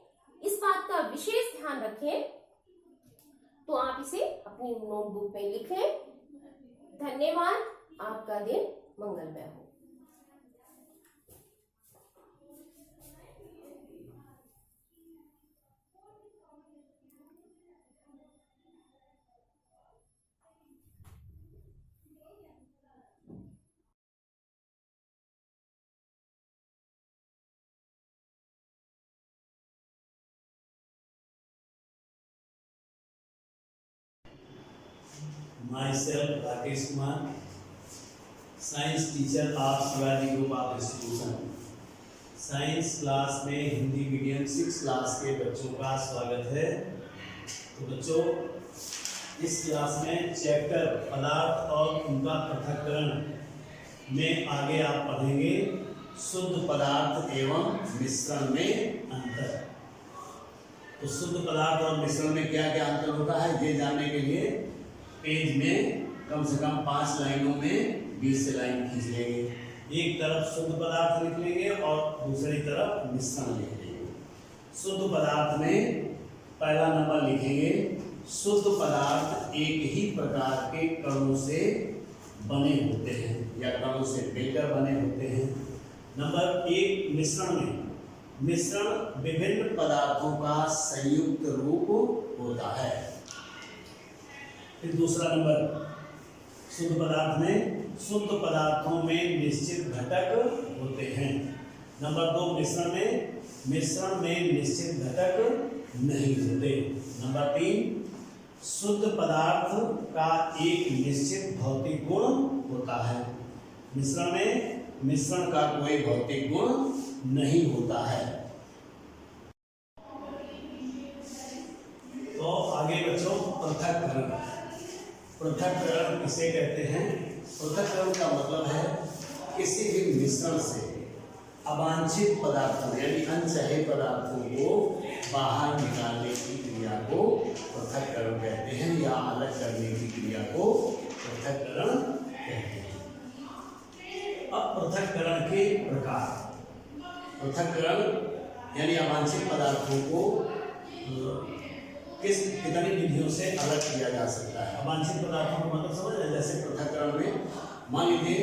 इस बात का विशेष ध्यान रखें। तो आप इसे अपनी नोटबुक में लिखें। धन्यवाद। आपका दिन मंगलमय हो। Myself, Rakesh Kumar, science teacher of Shivaji group of institution. Science class में हिंदी मीडियम 6 क्लास के बच्चों का स्वागत है। तो बच्चों, इस क्लास में चैप्टर पदार्थ और उनका पृथक्करण में आगे आप पढ़ेंगे शुद्ध पदार्थ एवं मिश्रण में अंतर। तो शुद्ध पदार्थ और मिश्रण में क्या क्या अंतर होता है, ये जानने के लिए पेज में कम से कम 5 लाइनों में 20 लाइन खींच लेंगे। एक तरफ शुद्ध पदार्थ लिख लेंगे और दूसरी तरफ मिश्रण लिख लेंगे। शुद्ध पदार्थ में पहला नंबर लिखेंगे, शुद्ध पदार्थ एक ही प्रकार के कणों से बने होते हैं या कणों से मिलकर बने होते हैं। नंबर 1, मिश्रण में मिश्रण विभिन्न पदार्थों का संयुक्त रूप होता है। फिर दूसरा नंबर, शुद्ध पदार्थ में शुद्ध पदार्थों में निश्चित घटक होते हैं। नंबर 2, मिश्रण में निश्चित घटक नहीं होते। नंबर 3, शुद्ध पदार्थ का एक निश्चित भौतिक गुण होता है। मिश्रण में मिश्रण का कोई भौतिक गुण नहीं होता है। तो आगे बच्चों, पृथक्करण। पृथक्करण किसे कहते हैं? पृथक्करण का मतलब है किसी भी मिश्रण से अवांछित पदार्थों यानी अनचाहे पदार्थों को बाहर निकालने की क्रिया को पृथक्करण कहते हैं, या अलग करने की क्रिया को पृथक्करण कहते हैं। अब पृथक्करण के प्रकार। पृथक्करण यानी अवांछित पदार्थों को कितनी विधियों से अलग किया जा सकता है। अवांछित पदार्थों को मतलब समझ रहे हैं? जैसे पृथक्करण में मान लीजिए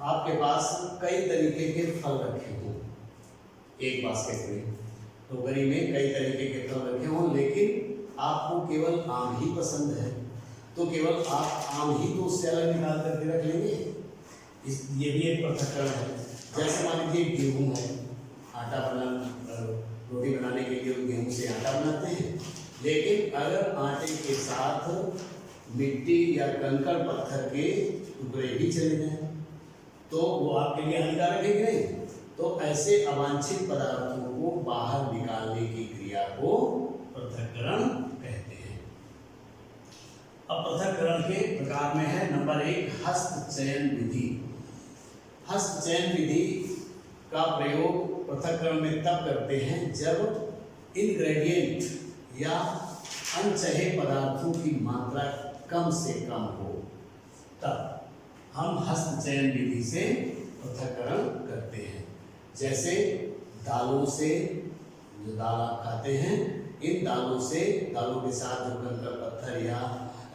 आपके पास कई तरीके के फल रखे हों एक बास्केट में, टोकरी में कई तरीके के फल रखे हों, लेकिन आपको केवल आम ही पसंद है, तो केवल आप आम ही तो उससे अलग निकाल करके रख लेंगे। ये भी एक पृथक्करण है। जैसे मान लीजिए गेहूँ है, रोटी बनाने के लिए गेहूं से आटा बनाते हैं, लेकिन अगर आटे के साथ मिट्टी या कंकड़ पत्थर के टुकड़े भी चले जाएं तो वो आपके लिए हानिकारक है कि नहीं? तो ऐसे अवांछित पदार्थों को बाहर निकालने की क्रिया को पृथक्करण कहते हैं। अब पृथक्करण के प्रकार में है नंबर 1, हस्तचयन विधि। हस्तचयन विधि का प्रयोग पृथक्करण में तब करते हैं जब इनग्रेडिएंट या अनचाहे पदार्थों की मात्रा कम से कम हो, तब हम हस्तचयन विधि से पृथक्करण करते हैं। जैसे दालों से, जो दाल आप खाते हैं, इन दालों के साथ जो कंकड़ पत्थर या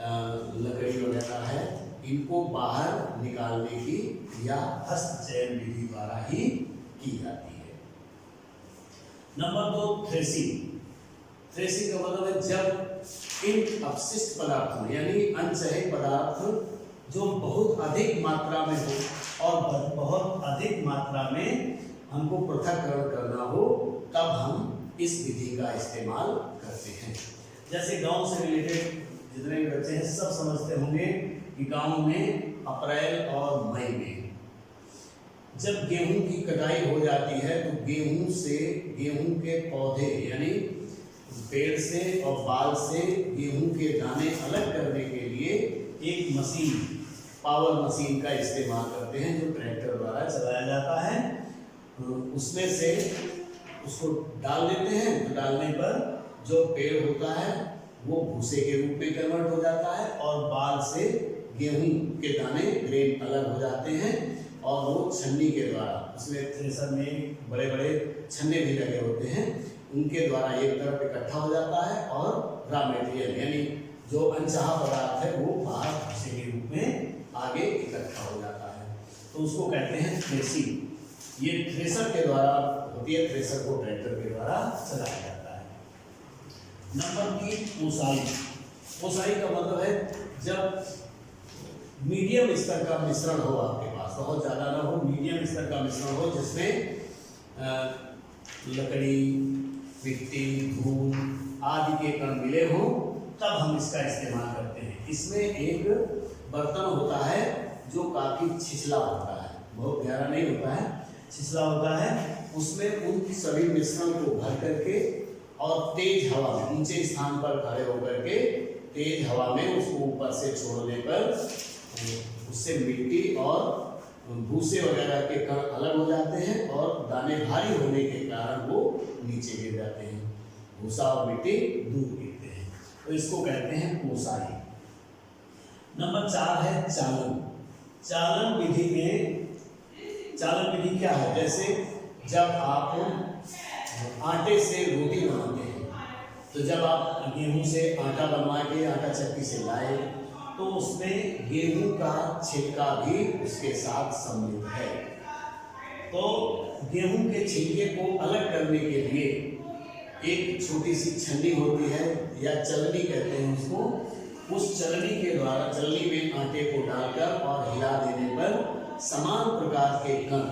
लकड़ी वगैरह है, इनको बाहर निकालने की या हस्तचयन विधि द्वारा ही की जाती है। Number 2, threshing. थ्रेसिंग का मतलब है जब इन अपशिष्ट पदार्थों यानी अनचाहे पदार्थ जो बहुत अधिक मात्रा में हो और बहुत अधिक मात्रा में हमको पृथक्करण करना हो, तब हम इस विधि का इस्तेमाल करते हैं। जैसे गांव से रिलेटेड जितने भी बच्चे हैं सब समझते होंगे कि गांव में अप्रैल और मई में जब गेहूं की कटाई हो जाती है तो गेहूं के पौधे यानी पेड़ से और बाल से गेहूं के दाने अलग करने के लिए एक मशीन, पावर मशीन का इस्तेमाल करते हैं जो ट्रैक्टर द्वारा चलाया जाता है। उसमें से उसको डाल देते हैं, तो डालने पर जो पेड़ होता है वो भूसे के रूप में कन्वर्ट हो जाता है और बाल से गेहूं के दाने ग्रेन अलग हो जाते हैं और वो छन्नी के द्वारा, उसमें थ्रेसर में बड़े बड़े छन्ने भी लगे होते हैं, उनके द्वारा एक तरफ इकट्ठा हो जाता है और रॉ मटेरियल यानी जो अनचाहा पदार्थ है वो बाहर भूसे के रूप में आगे इकट्ठा हो जाता है। तो उसको कहते हैं थ्रेसिंग। ये थ्रेसर के द्वारा होती है, थ्रेसर को ट्रैक्टर के द्वारा चलाया जाता है। Number 3 OSI. ओसाई का मतलब है जब मीडियम स्तर का मिश्रण हो आपके पास, बहुत ज़्यादा ना हो, मीडियम स्तर का मिश्रण हो जिसमें लकड़ी, मिट्टी, धूल आदि के कण मिले हों, तब हम इसका इस्तेमाल करते हैं। इसमें एक बर्तन होता है जो काफ़ी छिछला होता है, बहुत गहरा नहीं होता है, छिछला होता है। उसमें उन सभी मिश्रण को भर करके और तेज हवा में ऊंचे स्थान पर खड़े होकर के तेज हवा में उसको ऊपर से छोड़ने पर उससे मिट्टी और भूसे वगैरह के कण अलग हो जाते हैं और दाने भारी होने के कारण वो नीचे गिर जाते हैं, भूसा और मिट्टी दूर गिरते हैं। तो इसको कहते हैं ओसाई। नंबर 4 है चालन। चालन विधि में, चालन विधि क्या है? जैसे जब आप आटे से रोटी बनाते हैं, तो जब आप गेहूं से आटा बनवा के आटा चक्की से लाए तो उसमें गेहूं का छिलका भी उसके साथ सम्मिलित है। तो गेहूं के छिलके को अलग करने के लिए एक छोटी सी छन्नी होती है या चलनी कहते हैं उसको, उस चलनी के द्वारा, चलनी में आटे को डालकर और हिला देने पर समान प्रकार के कण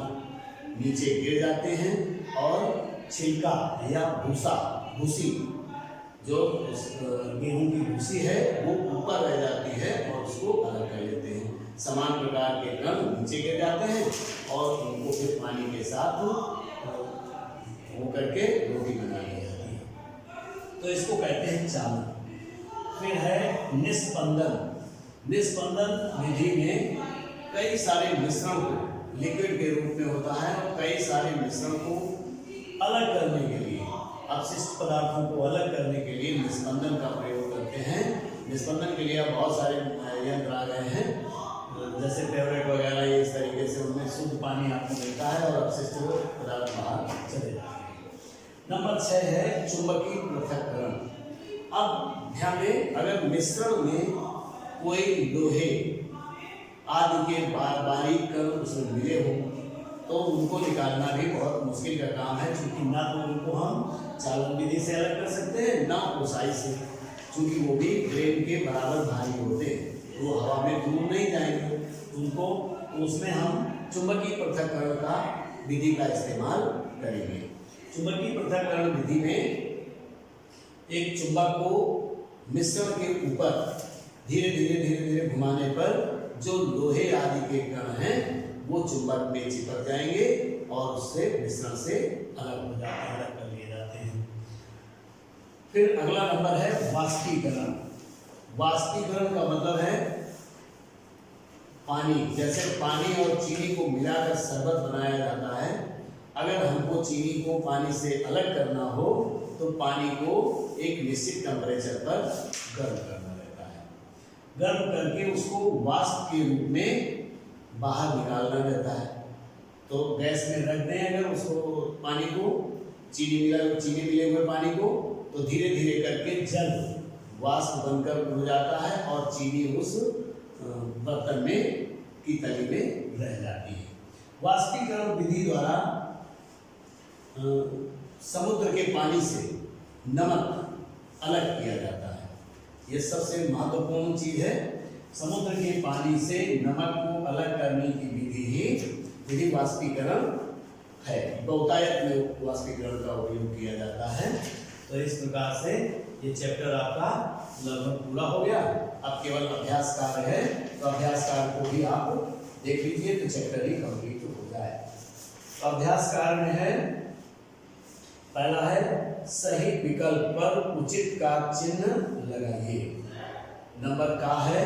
नीचे गिर जाते हैं और छिलका या भूसी जो गेहूं की भूसी है वो ऊपर रह जाती है और उसको अलग कर लेते हैं। समान प्रकार के कण नीचे गिर जाते हैं और उनको फिर पानी के साथ वो करके रोटी बना ली जाती है। तो इसको कहते हैं चालन। फिर है निस्पंदन। निस्पंदन विधि में कई सारे मिश्रण को लिक्विड के रूप में होता है और कई सारे मिश्रण को अलग करने के लिए, अपशिष्ट पदार्थों को अलग करने के लिए निस्पंदन का प्रयोग करते हैं। निस्पंदन के लिए अब बहुत सारे यंत्र आ गए हैं, जैसे फेवरेट वगैरह, ये इस तरीके से उनमें शुद्ध पानी आपको मिलता है और अपशिष्ट पदार्थ बाहर चले जाते हैं। नंबर 6 है चुंबकीय पृथक्करण। अब ध्यान दें, अगर मिश्रण में कोई लोहे आदि के बारीक कण उसमें मिले हों तो उनको निकालना भी बहुत मुश्किल का काम है, क्योंकि ना तो उनको हम चालन विधि से अलग कर सकते हैं ना ओसाई से, क्योंकि वो भी ग्रेन के बराबर भारी होते हैं, वो हवा में दूर नहीं जाएंगे उनको। उसमें हम चुंबकीय पृथक्करण का विधि का इस्तेमाल करेंगे। चुंबकीय पृथक्करण विधि में एक चुंबक को मिश्रण के ऊपर धीरे धीरे घुमाने पर जो लोहे आदि के कण हैं वो चुंबक में चिपक जाएंगे और उससे मिश्रण से अलग हो जाते हैं, अलग कर लिए जाते हैं। फिर अगला नंबर है वाष्पीकरण। वाष्पीकरण का मतलब है पानी, जैसे पानी और चीनी को मिलाकर शरबत बनाया जाता है। अगर हमको चीनी को पानी से अलग करना हो तो पानी को एक निश्चित टेम्परेचर पर गर्म करना रहता है। गर्म करके उसको वाष्प के रूप में बाहर निकालना रहता है। तो गैस में रख दें अगर उसको, पानी को, चीनी मिले हुए पानी को, तो धीरे धीरे करके जल वाष्प बनकर उड़ जाता है और चीनी उस बर्तन में की तली में रह जाती है। वाष्पीकरण विधि द्वारा समुद्र के पानी से नमक अलग किया जाता है। ये सबसे महत्वपूर्ण चीज है। समुद्र के पानी से नमक को अलग करने की विधि ही विधि वाष्पीकरण है। बहुतायत में वाष्पीकरण का उपयोग किया जाता है। तो इस प्रकार से ये चैप्टर आपका लगभग पूरा हो गया। अब केवल अभ्यास कार्य है, तो अभ्यास कार्य को भी आप देख लीजिए तो चैप्टर ही कंप्लीट हो जाए। अभ्यास कार्य में है, पहला है सही विकल्प पर उचित का चिन्ह लगाइए। नंबर का है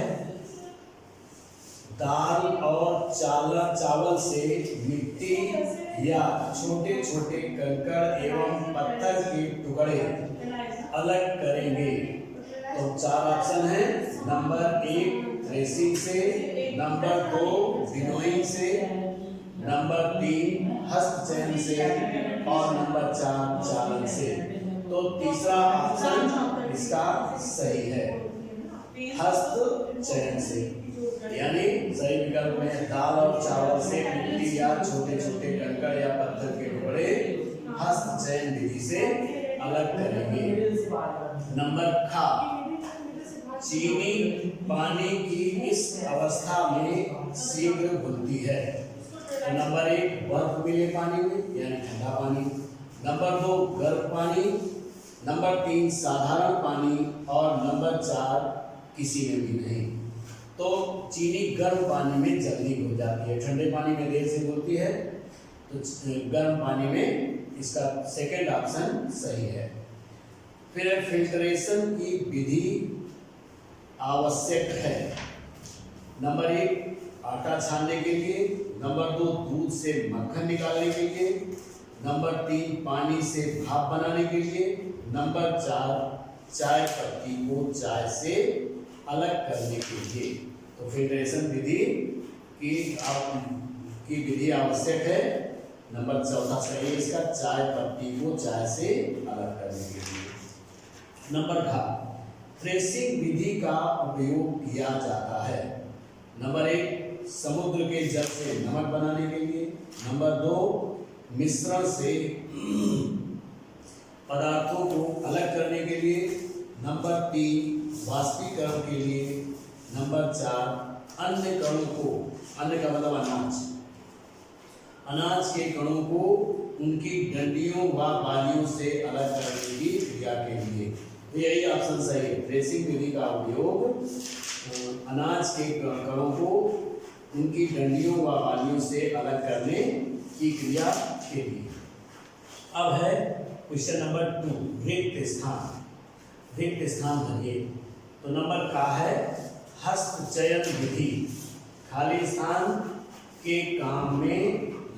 दाल और चावल से मिट्टी या छोटे छोटे कंकड़ एवं पत्थर के टुकड़े अलग करेंगे। तो 4 ऑप्शन है। नंबर 1 थ्रेसिंग से, नंबर 2 विनोइंग से, नंबर 3 हस्तचयन से और नंबर 4 चालन से। तो तीसरा ऑप्शन इसका सही है, हस्तचयन से। यानी सही विकल्प में दाल और चावल से मिट्टी या छोटे छोटे कंकड़ या पत्थर के टुकड़े हस्तचयन विधि से अलग करेंगे। नंबर खा चीनी पानी की इस अवस्था में शीघ्र घुलती है। तो नंबर 1 बर्फ मिले पानी में यानी ठंडा पानी, नंबर 2 गर्म पानी, नंबर 3 साधारण पानी और नंबर 4 किसी में भी नहीं। तो चीनी गर्म पानी में जल्दी घुल जाती है, ठंडे पानी में देर से घुलती है। तो गर्म पानी में इसका सेकंड ऑप्शन सही है। फिर फिल्ट्रेशन की विधि आवश्यक है। नंबर 1 आटा छानने के लिए, नंबर 2 दूध से मक्खन निकालने के लिए, नंबर 3 पानी से भाप बनाने के लिए, नंबर 4 चाय पत्ती को चाय से अलग करने के लिए। तो फिल्ट्रेशन विधि की विधि आवश्यक है। नंबर 4 सही है इसका, चाय पत्ती को चाय से अलग करने के लिए। नंबर घ थ्रेसिंग विधि का उपयोग किया जाता है। नंबर 1 समुद्र के जल से नमक बनाने के लिए, नंबर 2 मिश्रण से पदार्थों को अलग करने के लिए, नंबर 3 वाष्पीकरण के लिए, नंबर 4 अन्य कणों को, अन्य का मतलब अनाज के कणों को उनकी डंडियों व बालियों से अलग करने की क्रिया के लिए। तो यही ऑप्शन सही है। थ्रेसिंग विधि का उपयोग अनाज के कणों को उनकी डंडियों व बालियों से अलग करने की क्रिया के लिए। अब है क्वेश्चन नंबर 2 रिक्त स्थान भरिए। तो नंबर का है हस्तचयन विधि खाली स्थान के काम में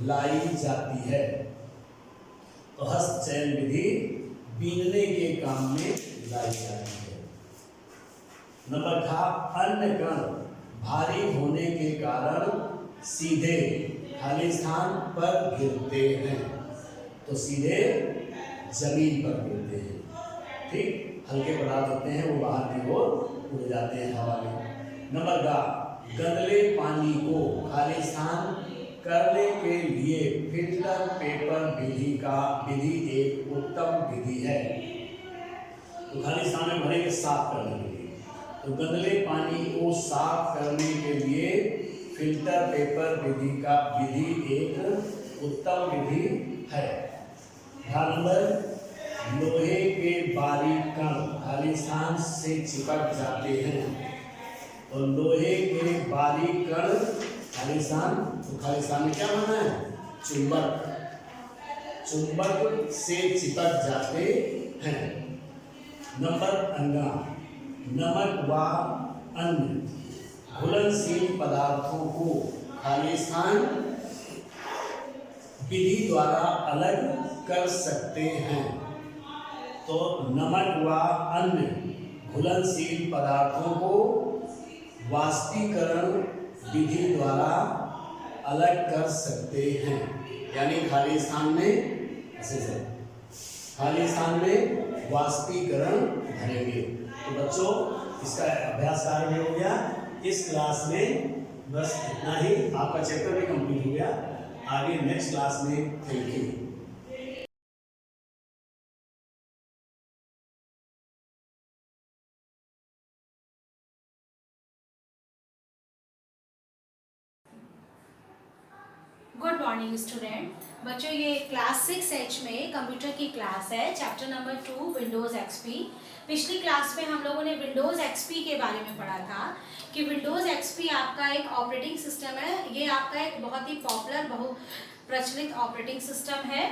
लाई जाती है। तो हस्तचयन विधि बीनने के काम में लाई जाती है। नंबर खा अन्य कण भारी होने के कारण सीधे खाली स्थान पर गिरते हैं। तो सीधे जमीन पर गिरते हैं। ठीक, हल्के पदार्थ होते हैं वो बाहर की ओर उड़ जाते हैं हवा में। नंबर गा गंदले पानी को खाली स्थान करने के लिए फिल्टर पेपर विधि एक उत्तम विधि है। तो खाली स्थान में भरे के साफ करने के लिए, तो गंदले पानी को साफ करने के लिए फिल्टर पेपर विधि एक उत्तम विधि है। नंबर लोहे के बारीक कण खाली स्थान से चिपक जाते हैं। और लोहे के बारीक कण खाली स्थान, तो खाली स्थान में क्या बना है? चुंबक से चिपक जाते हैं। नंबर अंगा नमक व अन्य घुलनशील पदार्थों को खाली स्थान विधि द्वारा अलग कर सकते हैं। तो नमक व अन्य घुलनशील पदार्थों को वाष्पीकरण विधि द्वारा अलग कर सकते हैं। यानी खाली स्थान में वाष्पीकरण भरेंगे। तो बच्चों इसका अभ्यास कार्य भी हो गया। इस क्लास में बस इतना ही, आपका चैप्टर भी कंप्लीट हो गया। आगे नेक्स्ट क्लास में thank you. Good morning student. बच्चों ये क्लास 6H में कंप्यूटर की क्लास है, चैप्टर नंबर 2 विंडोज़ एक्सपी। पिछली क्लास में हम लोगों ने विंडोज़ एक्सपी के बारे में पढ़ा था कि विंडोज़ एक्सपी आपका एक ऑपरेटिंग सिस्टम है। ये आपका एक बहुत ही पॉपुलर, बहु प्रचलित ऑपरेटिंग सिस्टम है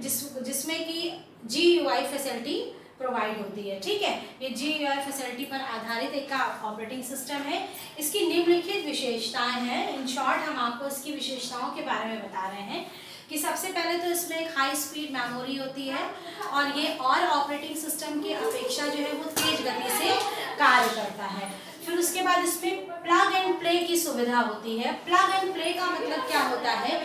जिसमें कि GUI फैसिलिटी प्रोवाइड होती है। ठीक है, ये GUI फैसिलिटी पर आधारित एक ऑपरेटिंग सिस्टम है। इसकी निम्नलिखित विशेषताएं हैं। इन शॉर्ट हम आपको इसकी विशेषताओं के बारे में बता रहे हैं कि सबसे पहले तो इसमें एक हाई स्पीड मेमोरी होती है और ये और ऑपरेटिंग सिस्टम की अपेक्षा जो है वो तेज गति से कार्य करता है। फिर उसके बाद इसमें प्लग एंड प्ले की सुविधा होती है। प्लग एंड प्ले का मतलब क्या होता है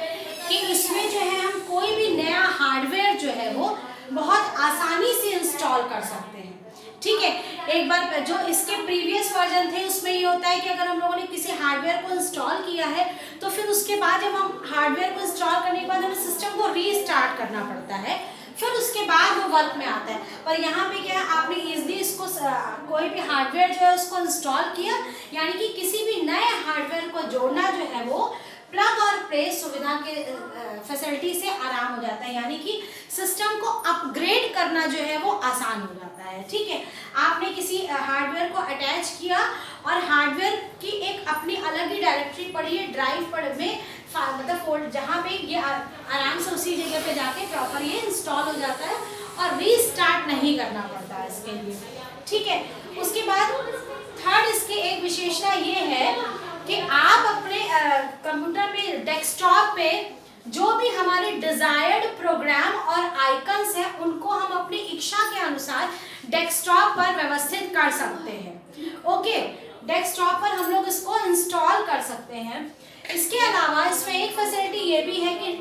कि इसमें जो है हम कोई भी नया हार्डवेयर जो है वो बहुत आसानी से इंस्टॉल कर सकते हैं। ठीक है, एक बार जो इसके प्रीवियस वर्जन थे उसमें ये होता है कि अगर हम लोगों ने किसी हार्डवेयर को इंस्टॉल किया है तो फिर उसके बाद जब हम हार्डवेयर को इंस्टॉल करने के बाद हमें सिस्टम को रीस्टार्ट करना पड़ता है, फिर उसके बाद वो वर्क में आता है। पर यहाँ पे क्या है, आपने इजीली इसको कोई भी हार्डवेयर जो है उसको इंस्टॉल किया, यानी कि किसी भी नए हार्डवेयर को जोड़ना जो है वो प्लग और प्ले सुविधा के फैसिलिटी से आराम हो जाता है, यानी कि सिस्टम को अपग्रेड करना जो है वो आसान हो जाता है। ठीक है, आपने किसी हार्डवेयर को अटैच किया और हार्डवेयर की एक अपनी अलग ही डायरेक्टरी पड़ी है, ड्राइव पर में मतलब फोल्ड, जहाँ पे ये आराम से उसी जगह पे जाके प्रॉपर ये इंस्टॉल हो जाता है और रीस्टार्ट नहीं करना पड़ता है इसके लिए। ठीक है, उसके बाद थर्ड इसकी एक विशेषता ये है कि आप अपने कंप्यूटर पे, डेस्कटॉप पे जो भी हमारे डिजायर्ड प्रोग्राम और आइकन्स हैं उनको हम अपनी इच्छा के अनुसार डेस्कटॉप पर व्यवस्थित कर सकते हैं। ओके, डेस्कटॉप पर हम लोग इसको इंस्टॉल कर सकते हैं। इसके अलावा इसमें एक फैसिलिटी ये भी है कि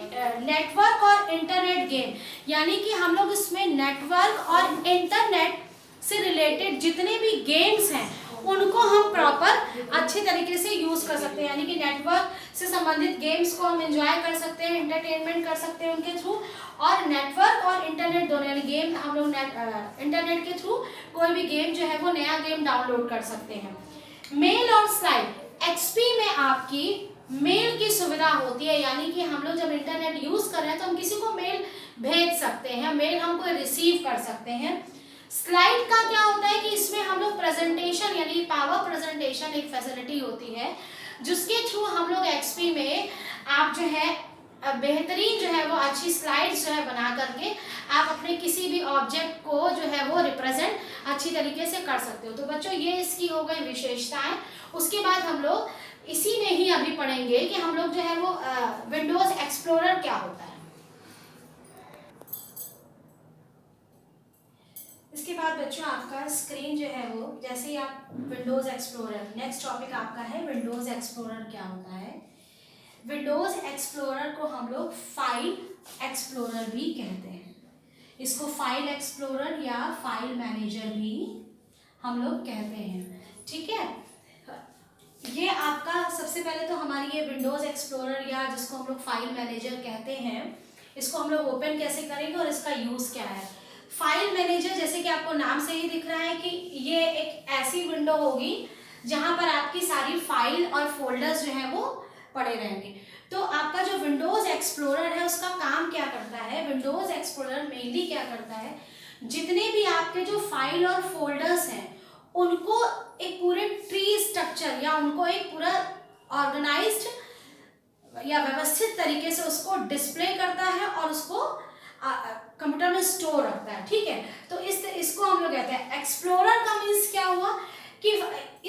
नेटवर्क और इंटरनेट गेम, यानी कि हम लोग इसमें नेटवर्क और इंटरनेट से रिलेटेड जितने भी गेम्स हैं उनको हम प्रॉपर अच्छे तरीके से यूज़ कर सकते हैं, यानी कि नेटवर्क से संबंधित गेम्स को हम एंजॉय कर सकते हैं, एंटरटेनमेंट कर सकते हैं उनके थ्रू। और नेटवर्क और इंटरनेट दोनों, यानी गेम हम लोग इंटरनेट के थ्रू कोई भी गेम जो है वो नया गेम डाउनलोड कर सकते हैं। मेल और स्लाइड, एक्सपी में आपकी मेल की सुविधा होती है, यानी कि हम लोग जब इंटरनेट यूज़ कर रहे हैं तो हम किसी को मेल भेज सकते हैं, मेल हम कोई रिसीव कर सकते हैं। स्लाइड का क्या होता है कि इसमें हम लोग प्रेजेंटेशन, यानी पावर प्रेजेंटेशन एक फैसिलिटी होती है जिसके थ्रू हम लोग एक्सपी में आप जो है बेहतरीन जो है वो अच्छी स्लाइड्स जो है बना करके आप अपने किसी भी ऑब्जेक्ट को जो है वो रिप्रेजेंट अच्छी तरीके से कर सकते हो। तो बच्चों ये इसकी हो गई विशेषताएं। उसके बाद हम लोग इसी में ही अभी पढ़ेंगे कि हम लोग जो है वो विंडोज एक्सप्लोरर क्या होता है। इसके बाद बच्चों आपका स्क्रीन जो है वो, जैसे ही आप विंडोज एक्सप्लोरर, नेक्स्ट टॉपिक आपका है विंडोज एक्सप्लोरर क्या होता है। विंडोज एक्सप्लोरर को हम लोग फाइल एक्सप्लोरर भी कहते हैं। इसको फाइल एक्सप्लोरर या फाइल मैनेजर भी हम लोग कहते हैं। ठीक है, ये आपका सबसे पहले तो हमारी ये विंडोज एक्सप्लोरर या जिसको हम लोग फाइल मैनेजर कहते हैं, इसको हम लोग ओपन कैसे करेंगे और इसका यूज क्या है। फाइल मैनेजर जैसे कि आपको नाम से ही दिख रहा है कि ये एक ऐसी विंडो होगी जहां पर आपकी सारी फाइल और फोल्डर्स जो है वो पड़े रहेंगे। तो आपका जो विंडोज एक्सप्लोरर है उसका काम क्या करता है, विंडोज एक्सप्लोरर मेनली क्या करता है, जितने भी आपके जो फाइल और फोल्डर्स हैं उनको एक पूरे ट्री स्ट्रक्चर या उनको एक पूरा ऑर्गेनाइज्ड या व्यवस्थित तरीके से उसको डिस्प्ले करता है और उसको कंप्यूटर में स्टोर रखता है। ठीक है, तो इसको हम लोग कहते हैं एक्सप्लोरर का मीन्स क्या हुआ कि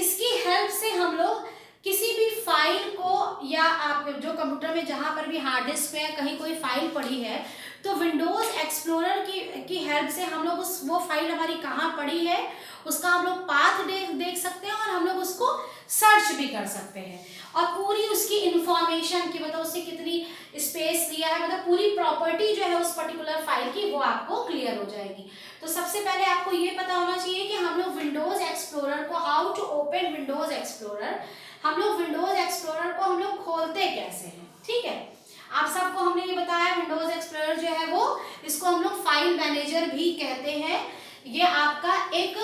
इसकी हेल्प से हम लोग किसी भी फाइल को, या आप जो कंप्यूटर में जहां पर भी हार्ड डिस्क पे कहीं कोई फाइल पड़ी है तो विंडोज एक्सप्लोरर की हेल्प से हम लोग वो फाइल हमारी कहाँ पड़ी है उसका हम लोग पाथ देख सकते हैं और हम लोग उसको सर्च भी कर सकते हैं और पूरी उसकी इंफॉर्मेशन की, मतलब उससे कितनी स्पेस लिया है, मतलब पूरी प्रॉपर्टी जो है उस पर्टिकुलर फाइल की वो आपको क्लियर हो जाएगी। तो सबसे पहले आपको ये पता होना चाहिए कि हम लोग विंडोज एक्सप्लोरर को, how to open Windows Explorer, हम लोग विंडोज एक्सप्लोरर को हम लोग खोलते कैसे हैं। ठीक है, आप सबको हमने ये बताया विंडोज एक्सप्लोरर जो है वो, इसको हम लोग फाइल मैनेजर भी कहते हैं। ये आपका एक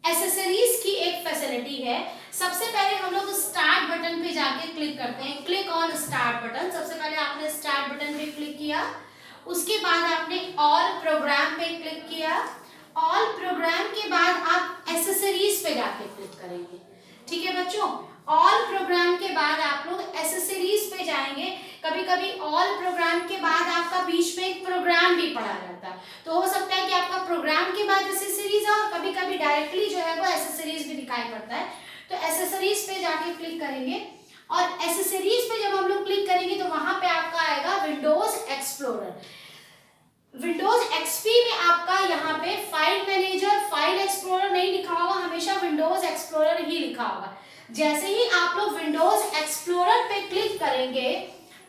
एसेसरीज की एक फैसिलिटी है। सबसे पहले हम लोग स्टार्ट बटन पे जाके क्लिक करते हैं। Click on start button. सबसे पहले आपने स्टार्ट बटन पे क्लिक किया, उसके बाद आपने ऑल प्रोग्राम पे क्लिक किया। ऑल प्रोग्राम के बाद आप एसेसरीज पे जाके क्लिक करेंगे। ठीक है बच्चों, ऑल प्रोग्राम के बाद आप लोग एसेसरीज पे जाएंगे। कभी कभी ऑल प्रोग्राम के बाद आपका बीच में एक प्रोग्राम भी पड़ा रहता है, तो हो सकता है कि आपका प्रोग्राम के बाद एसेसरीज है और कभी कभी डायरेक्टली जो है वो एसेसरीज भी दिखाई पड़ता है। तो एसेसरीज पे जाके क्लिक करेंगे और एसेसरीज पे जब हम लोग क्लिक करेंगे तो वहां पे आपका आएगा विंडोज एक्सप्लोरर। विंडोज एक्सपी में आपका यहाँ पे फाइल मैनेजर, फाइल एक्सप्लोरर नहीं लिखा होगा, हमेशा विंडोज एक्सप्लोरर ही लिखा होगा। जैसे ही आप लोग विंडोज एक्सप्लोरर पे क्लिक करेंगे,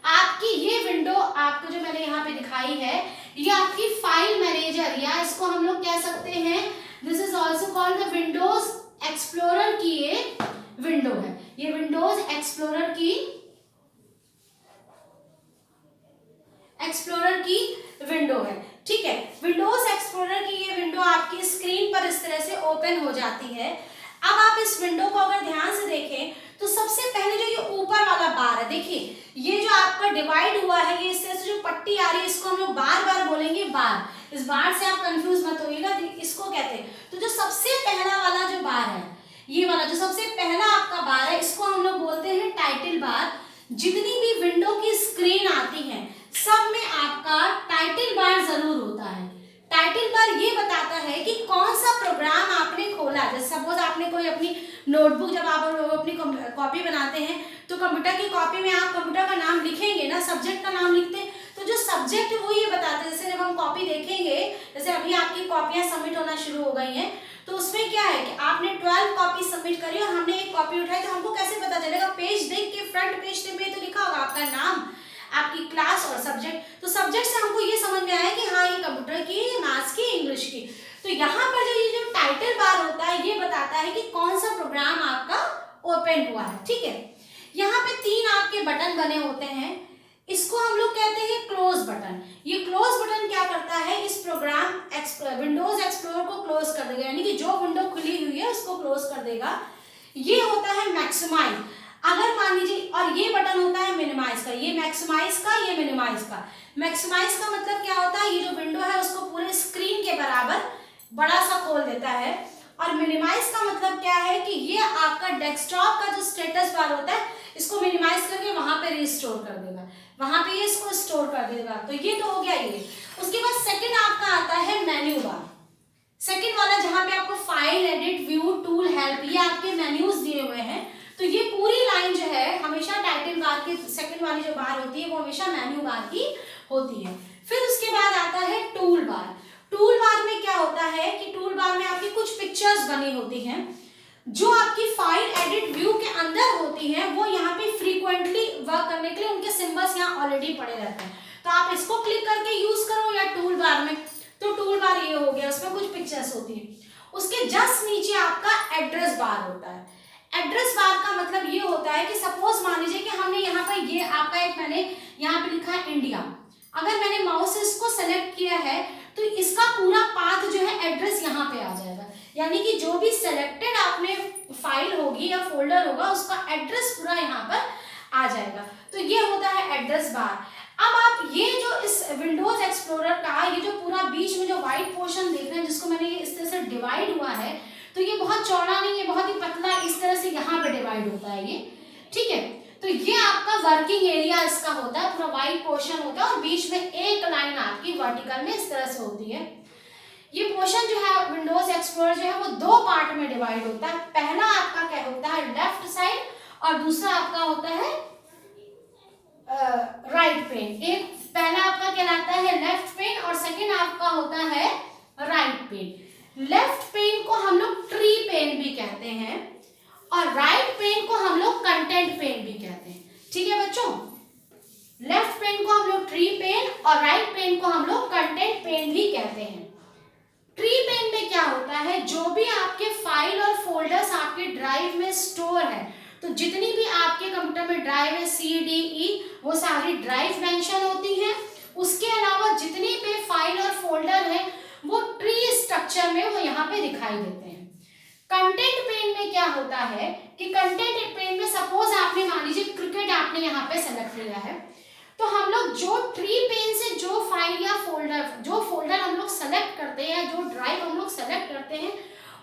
आपकी ये विंडो आपको जो मैंने यहाँ पे दिखाई है, ये आपकी फाइल मैनेजर, या इसको हम लोग कह सकते हैं, this is also called the Windows explorer की ये विंडो है। ये विंडोज एक्सप्लोरर की विंडो है। ठीक है, विंडोज एक्सप्लोरर की ये विंडो आपकी स्क्रीन पर इस तरह से ओपन हो जाती है। अब आप इस विंडो को अगर ध्यान से देखें तो सबसे पहले जो ये ऊपर वाला बार है, देखिए ये जो आपका डिवाइड हुआ है, ये इस तरह से जो पट्टी आ रही है, इसको हम लोग बार बार बोलेंगे बार। इस बार से आप कंफ्यूज मत होइएगा, इसको कहते हैं। तो जो सबसे पहला वाला जो बार है, ये वाला जो सबसे पहला आपका बार है, इसको हम लोग बोलते हैं टाइटल बार। जितनी भी विंडो की स्क्रीन आती है सब में आपका टाइटल बार जरूर होता है। टाइटल बार ये बताता है कि कौन सा प्रोग्राम आपने खोला। जैसे सपोज आपने कोई अपनी नोटबुक, जब आप अपनी कॉपी बनाते हैं तो कंप्यूटर की कॉपी में आप कंप्यूटर का नाम लिखेंगे ना, सब्जेक्ट का नाम लिखते हैं, तो जो सब्जेक्ट है वो ये बताते हैं। जैसे जब हम कॉपी देखेंगे, जैसे अभी आपकी कॉपियां सबमिट होना शुरू हो गई हैं, तो उसमें क्या है कि आपने 12 कॉपी सबमिट करी और हमने एक कॉपी उठाई, तो हमको कैसे पता चलेगा? पेज देख के फ्रंट पेज पे तो लिखा होगा आपका नाम, आपकी क्लास और सब्जेक्ट। तो सब्जेक्ट से हमको ये समझ में आया कि हाँ ये कंप्यूटर की, मैथ्स की, इंग्लिश की। तो यहाँ पर जो ये जो टाइटल बार होता है, ये बताता है कि कौन सा प्रोग्राम आपका ओपन हुआ है। ठीक है, यहाँ पे 3 आपके बटन बने होते हैं, इसको हम लोग कहते हैं क्लोज बटन। ये क्लोज बटन क्या करता है? इस प्रोग्राम विंडोज एक्सप्लोरर को क्लोज कर देगा, यानी कि जो विंडो खुली हुई है उसको क्लोज कर देगा। ये होता है मैक्सिमाइज। अगर मान लीजिए, और ये बटन होता है मिनिमाइज का, ये मैक्सिमाइज का, ये मिनिमाइज का। मैक्सिमाइज का मतलब क्या होता है? ये जो विंडो है उसको पूरे स्क्रीन के बराबर बड़ा सा खोल देता है। और मिनिमाइज का मतलब क्या है कि ये आपका डेस्कटॉप का जो स्टेटस बार होता है, इसको मिनिमाइज करके वहां पे रिस्टोर कर देगा, वहां पे ये इसको स्टोर कर देगा। तो ये तो हो गया ये। उसके बाद सेकंड आपका आता है मेन्यू बार। सेकंड वाला जहां पे आपको file, edit, view, tool, help, ये आपके मेन्यूज दिए हुए हैं। तो ये पूरी लाइन जो है हमेशा टाइटल बार की सेकंड वाली जो बार होती है वो हमेशा मेन्यू बार की होती है। फिर उसके बाद आता है टूल बार। टूल बार में क्या होता है कि टूल बार में आपकी कुछ पिक्चर्स बनी होती हैं, जो आपकी फाइल, एडिट, व्यू के अंदर होती हैं, वो यहाँ पे फ्रीक्वेंटली वर्क करने के लिए उनके सिंबल्स यहाँ ऑलरेडी पड़े रहते हैं। तो आप इसको क्लिक करके यूज करो या टूल बार में, तो टूल बार ये हो गया, उसमें कुछ पिक्चर्स होती हैं। उसके जस्ट नीचे आपका एड्रेस बार होता है। एड्रेस बार का मतलब ये होता है कि सपोज मान लीजिए कि हमने यहाँ पर ये आपका एक, मैंने यहाँ पे लिखा है इंडिया। अगर मैंने माउस से इसको सेलेक्ट किया है तो इसका पूरा पाथ जो है एड्रेस यहाँ पे आ जाएगा, यानी कि जो भी सेलेक्टेड आपने फाइल होगी या फोल्डर होगा उसका एड्रेस पूरा यहाँ पर आ जाएगा। तो ये होता है एड्रेस बार। अब आप ये जो इस विंडोज एक्सप्लोरर का ये जो पूरा बीच में जो व्हाइट पोर्शन देख रहे हैं, जिसको मैंने ये इस तरह से डिवाइड हुआ है, तो ये बहुत चौड़ा नहीं है, बहुत ही पतला, इस तरह से यहाँ पे डिवाइड होता है ये। ठीक है, तो ये आपका वर्किंग एरिया इसका होता है, पूरा व्हाइट पोर्शन होता है और बीच में एक लाइन आपकी वर्टिकल में इस तरह से होती है। ये पोर्शन जो है विंडोज एक्सप्लोरर जो है वो 2 पार्ट में डिवाइड होता है। पहला आपका क्या होता है? लेफ्ट साइड, और दूसरा आपका होता है राइट पेन। एक पहला आपका कहलाता है लेफ्ट पेन और सेकंड आपका होता है राइट पेन। लेफ्ट पेन को हम लोग ट्री पेन भी कहते हैं और राइट पेन को हम लोग कंटेंट पेन भी कहते हैं। ठीक है बच्चों, लेफ्ट पेन को हम लोग ट्री पेन और राइट पेन को हम लोग कंटेंट पेन भी कहते हैं। ट्री पेन में क्या होता है? जो भी आपके फाइल और फोल्डर्स आपके ड्राइव में स्टोर है, तो जितनी भी आपके कंप्यूटर में ड्राइव है CDE, वो सारी ड्राइव मेंशन होती हैं। उसके अलावा जितनी भी फाइल और फोल्डर है वो ट्री स्ट्रक्चर में वो यहाँ पे दिखाई देते हैं। कंटेंट पेन में क्या होता है कि कंटेंट पेन में सपोज आपने मान लीजिए क्रिकेट आपने यहाँ पे सेलेक्ट किया है, तो हम लोग जो ट्री पेन से जो फाइल या फोल्डर हम लोग सेलेक्ट करते हैं, जो ड्राइव हम लोग सेलेक्ट करते हैं,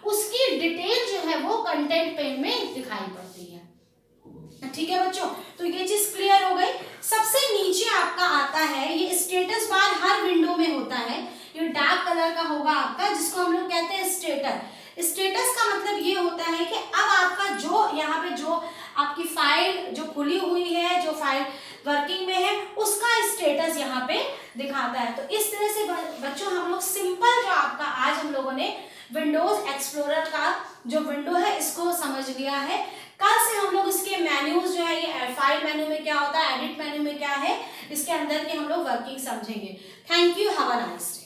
उसकी डिटेल जो है वो कंटेंट पेन में दिखाई पड़ती है। ठीक है बच्चों, तो ये चीज क्लियर हो गई। सबसे नीचे आपका आता है ये स्टेटस बार, हर विंडो में होता है, ये डार्क कलर का होगा आपका, जिसको हम लोग कहते हैं स्टेटस। स्टेटस का मतलब ये होता है कि अब आपका जो यहाँ पे जो आपकी फाइल जो खुली हुई है, जो फाइल वर्किंग में है, उसका स्टेटस यहाँ पे दिखाता है। तो इस तरह से बच्चों हम लोग सिंपल जो आपका आज हम लोगों ने विंडोज एक्सप्लोरर का जो विंडो है इसको समझ लिया है। कल से हम लोग इसके मेन्यूज जो है, ये फाइल मेन्यू में क्या होता है, एडिट मेन्यू में क्या है, इसके अंदर की हम लोग वर्किंग समझेंगे। Thank you, have a nice day.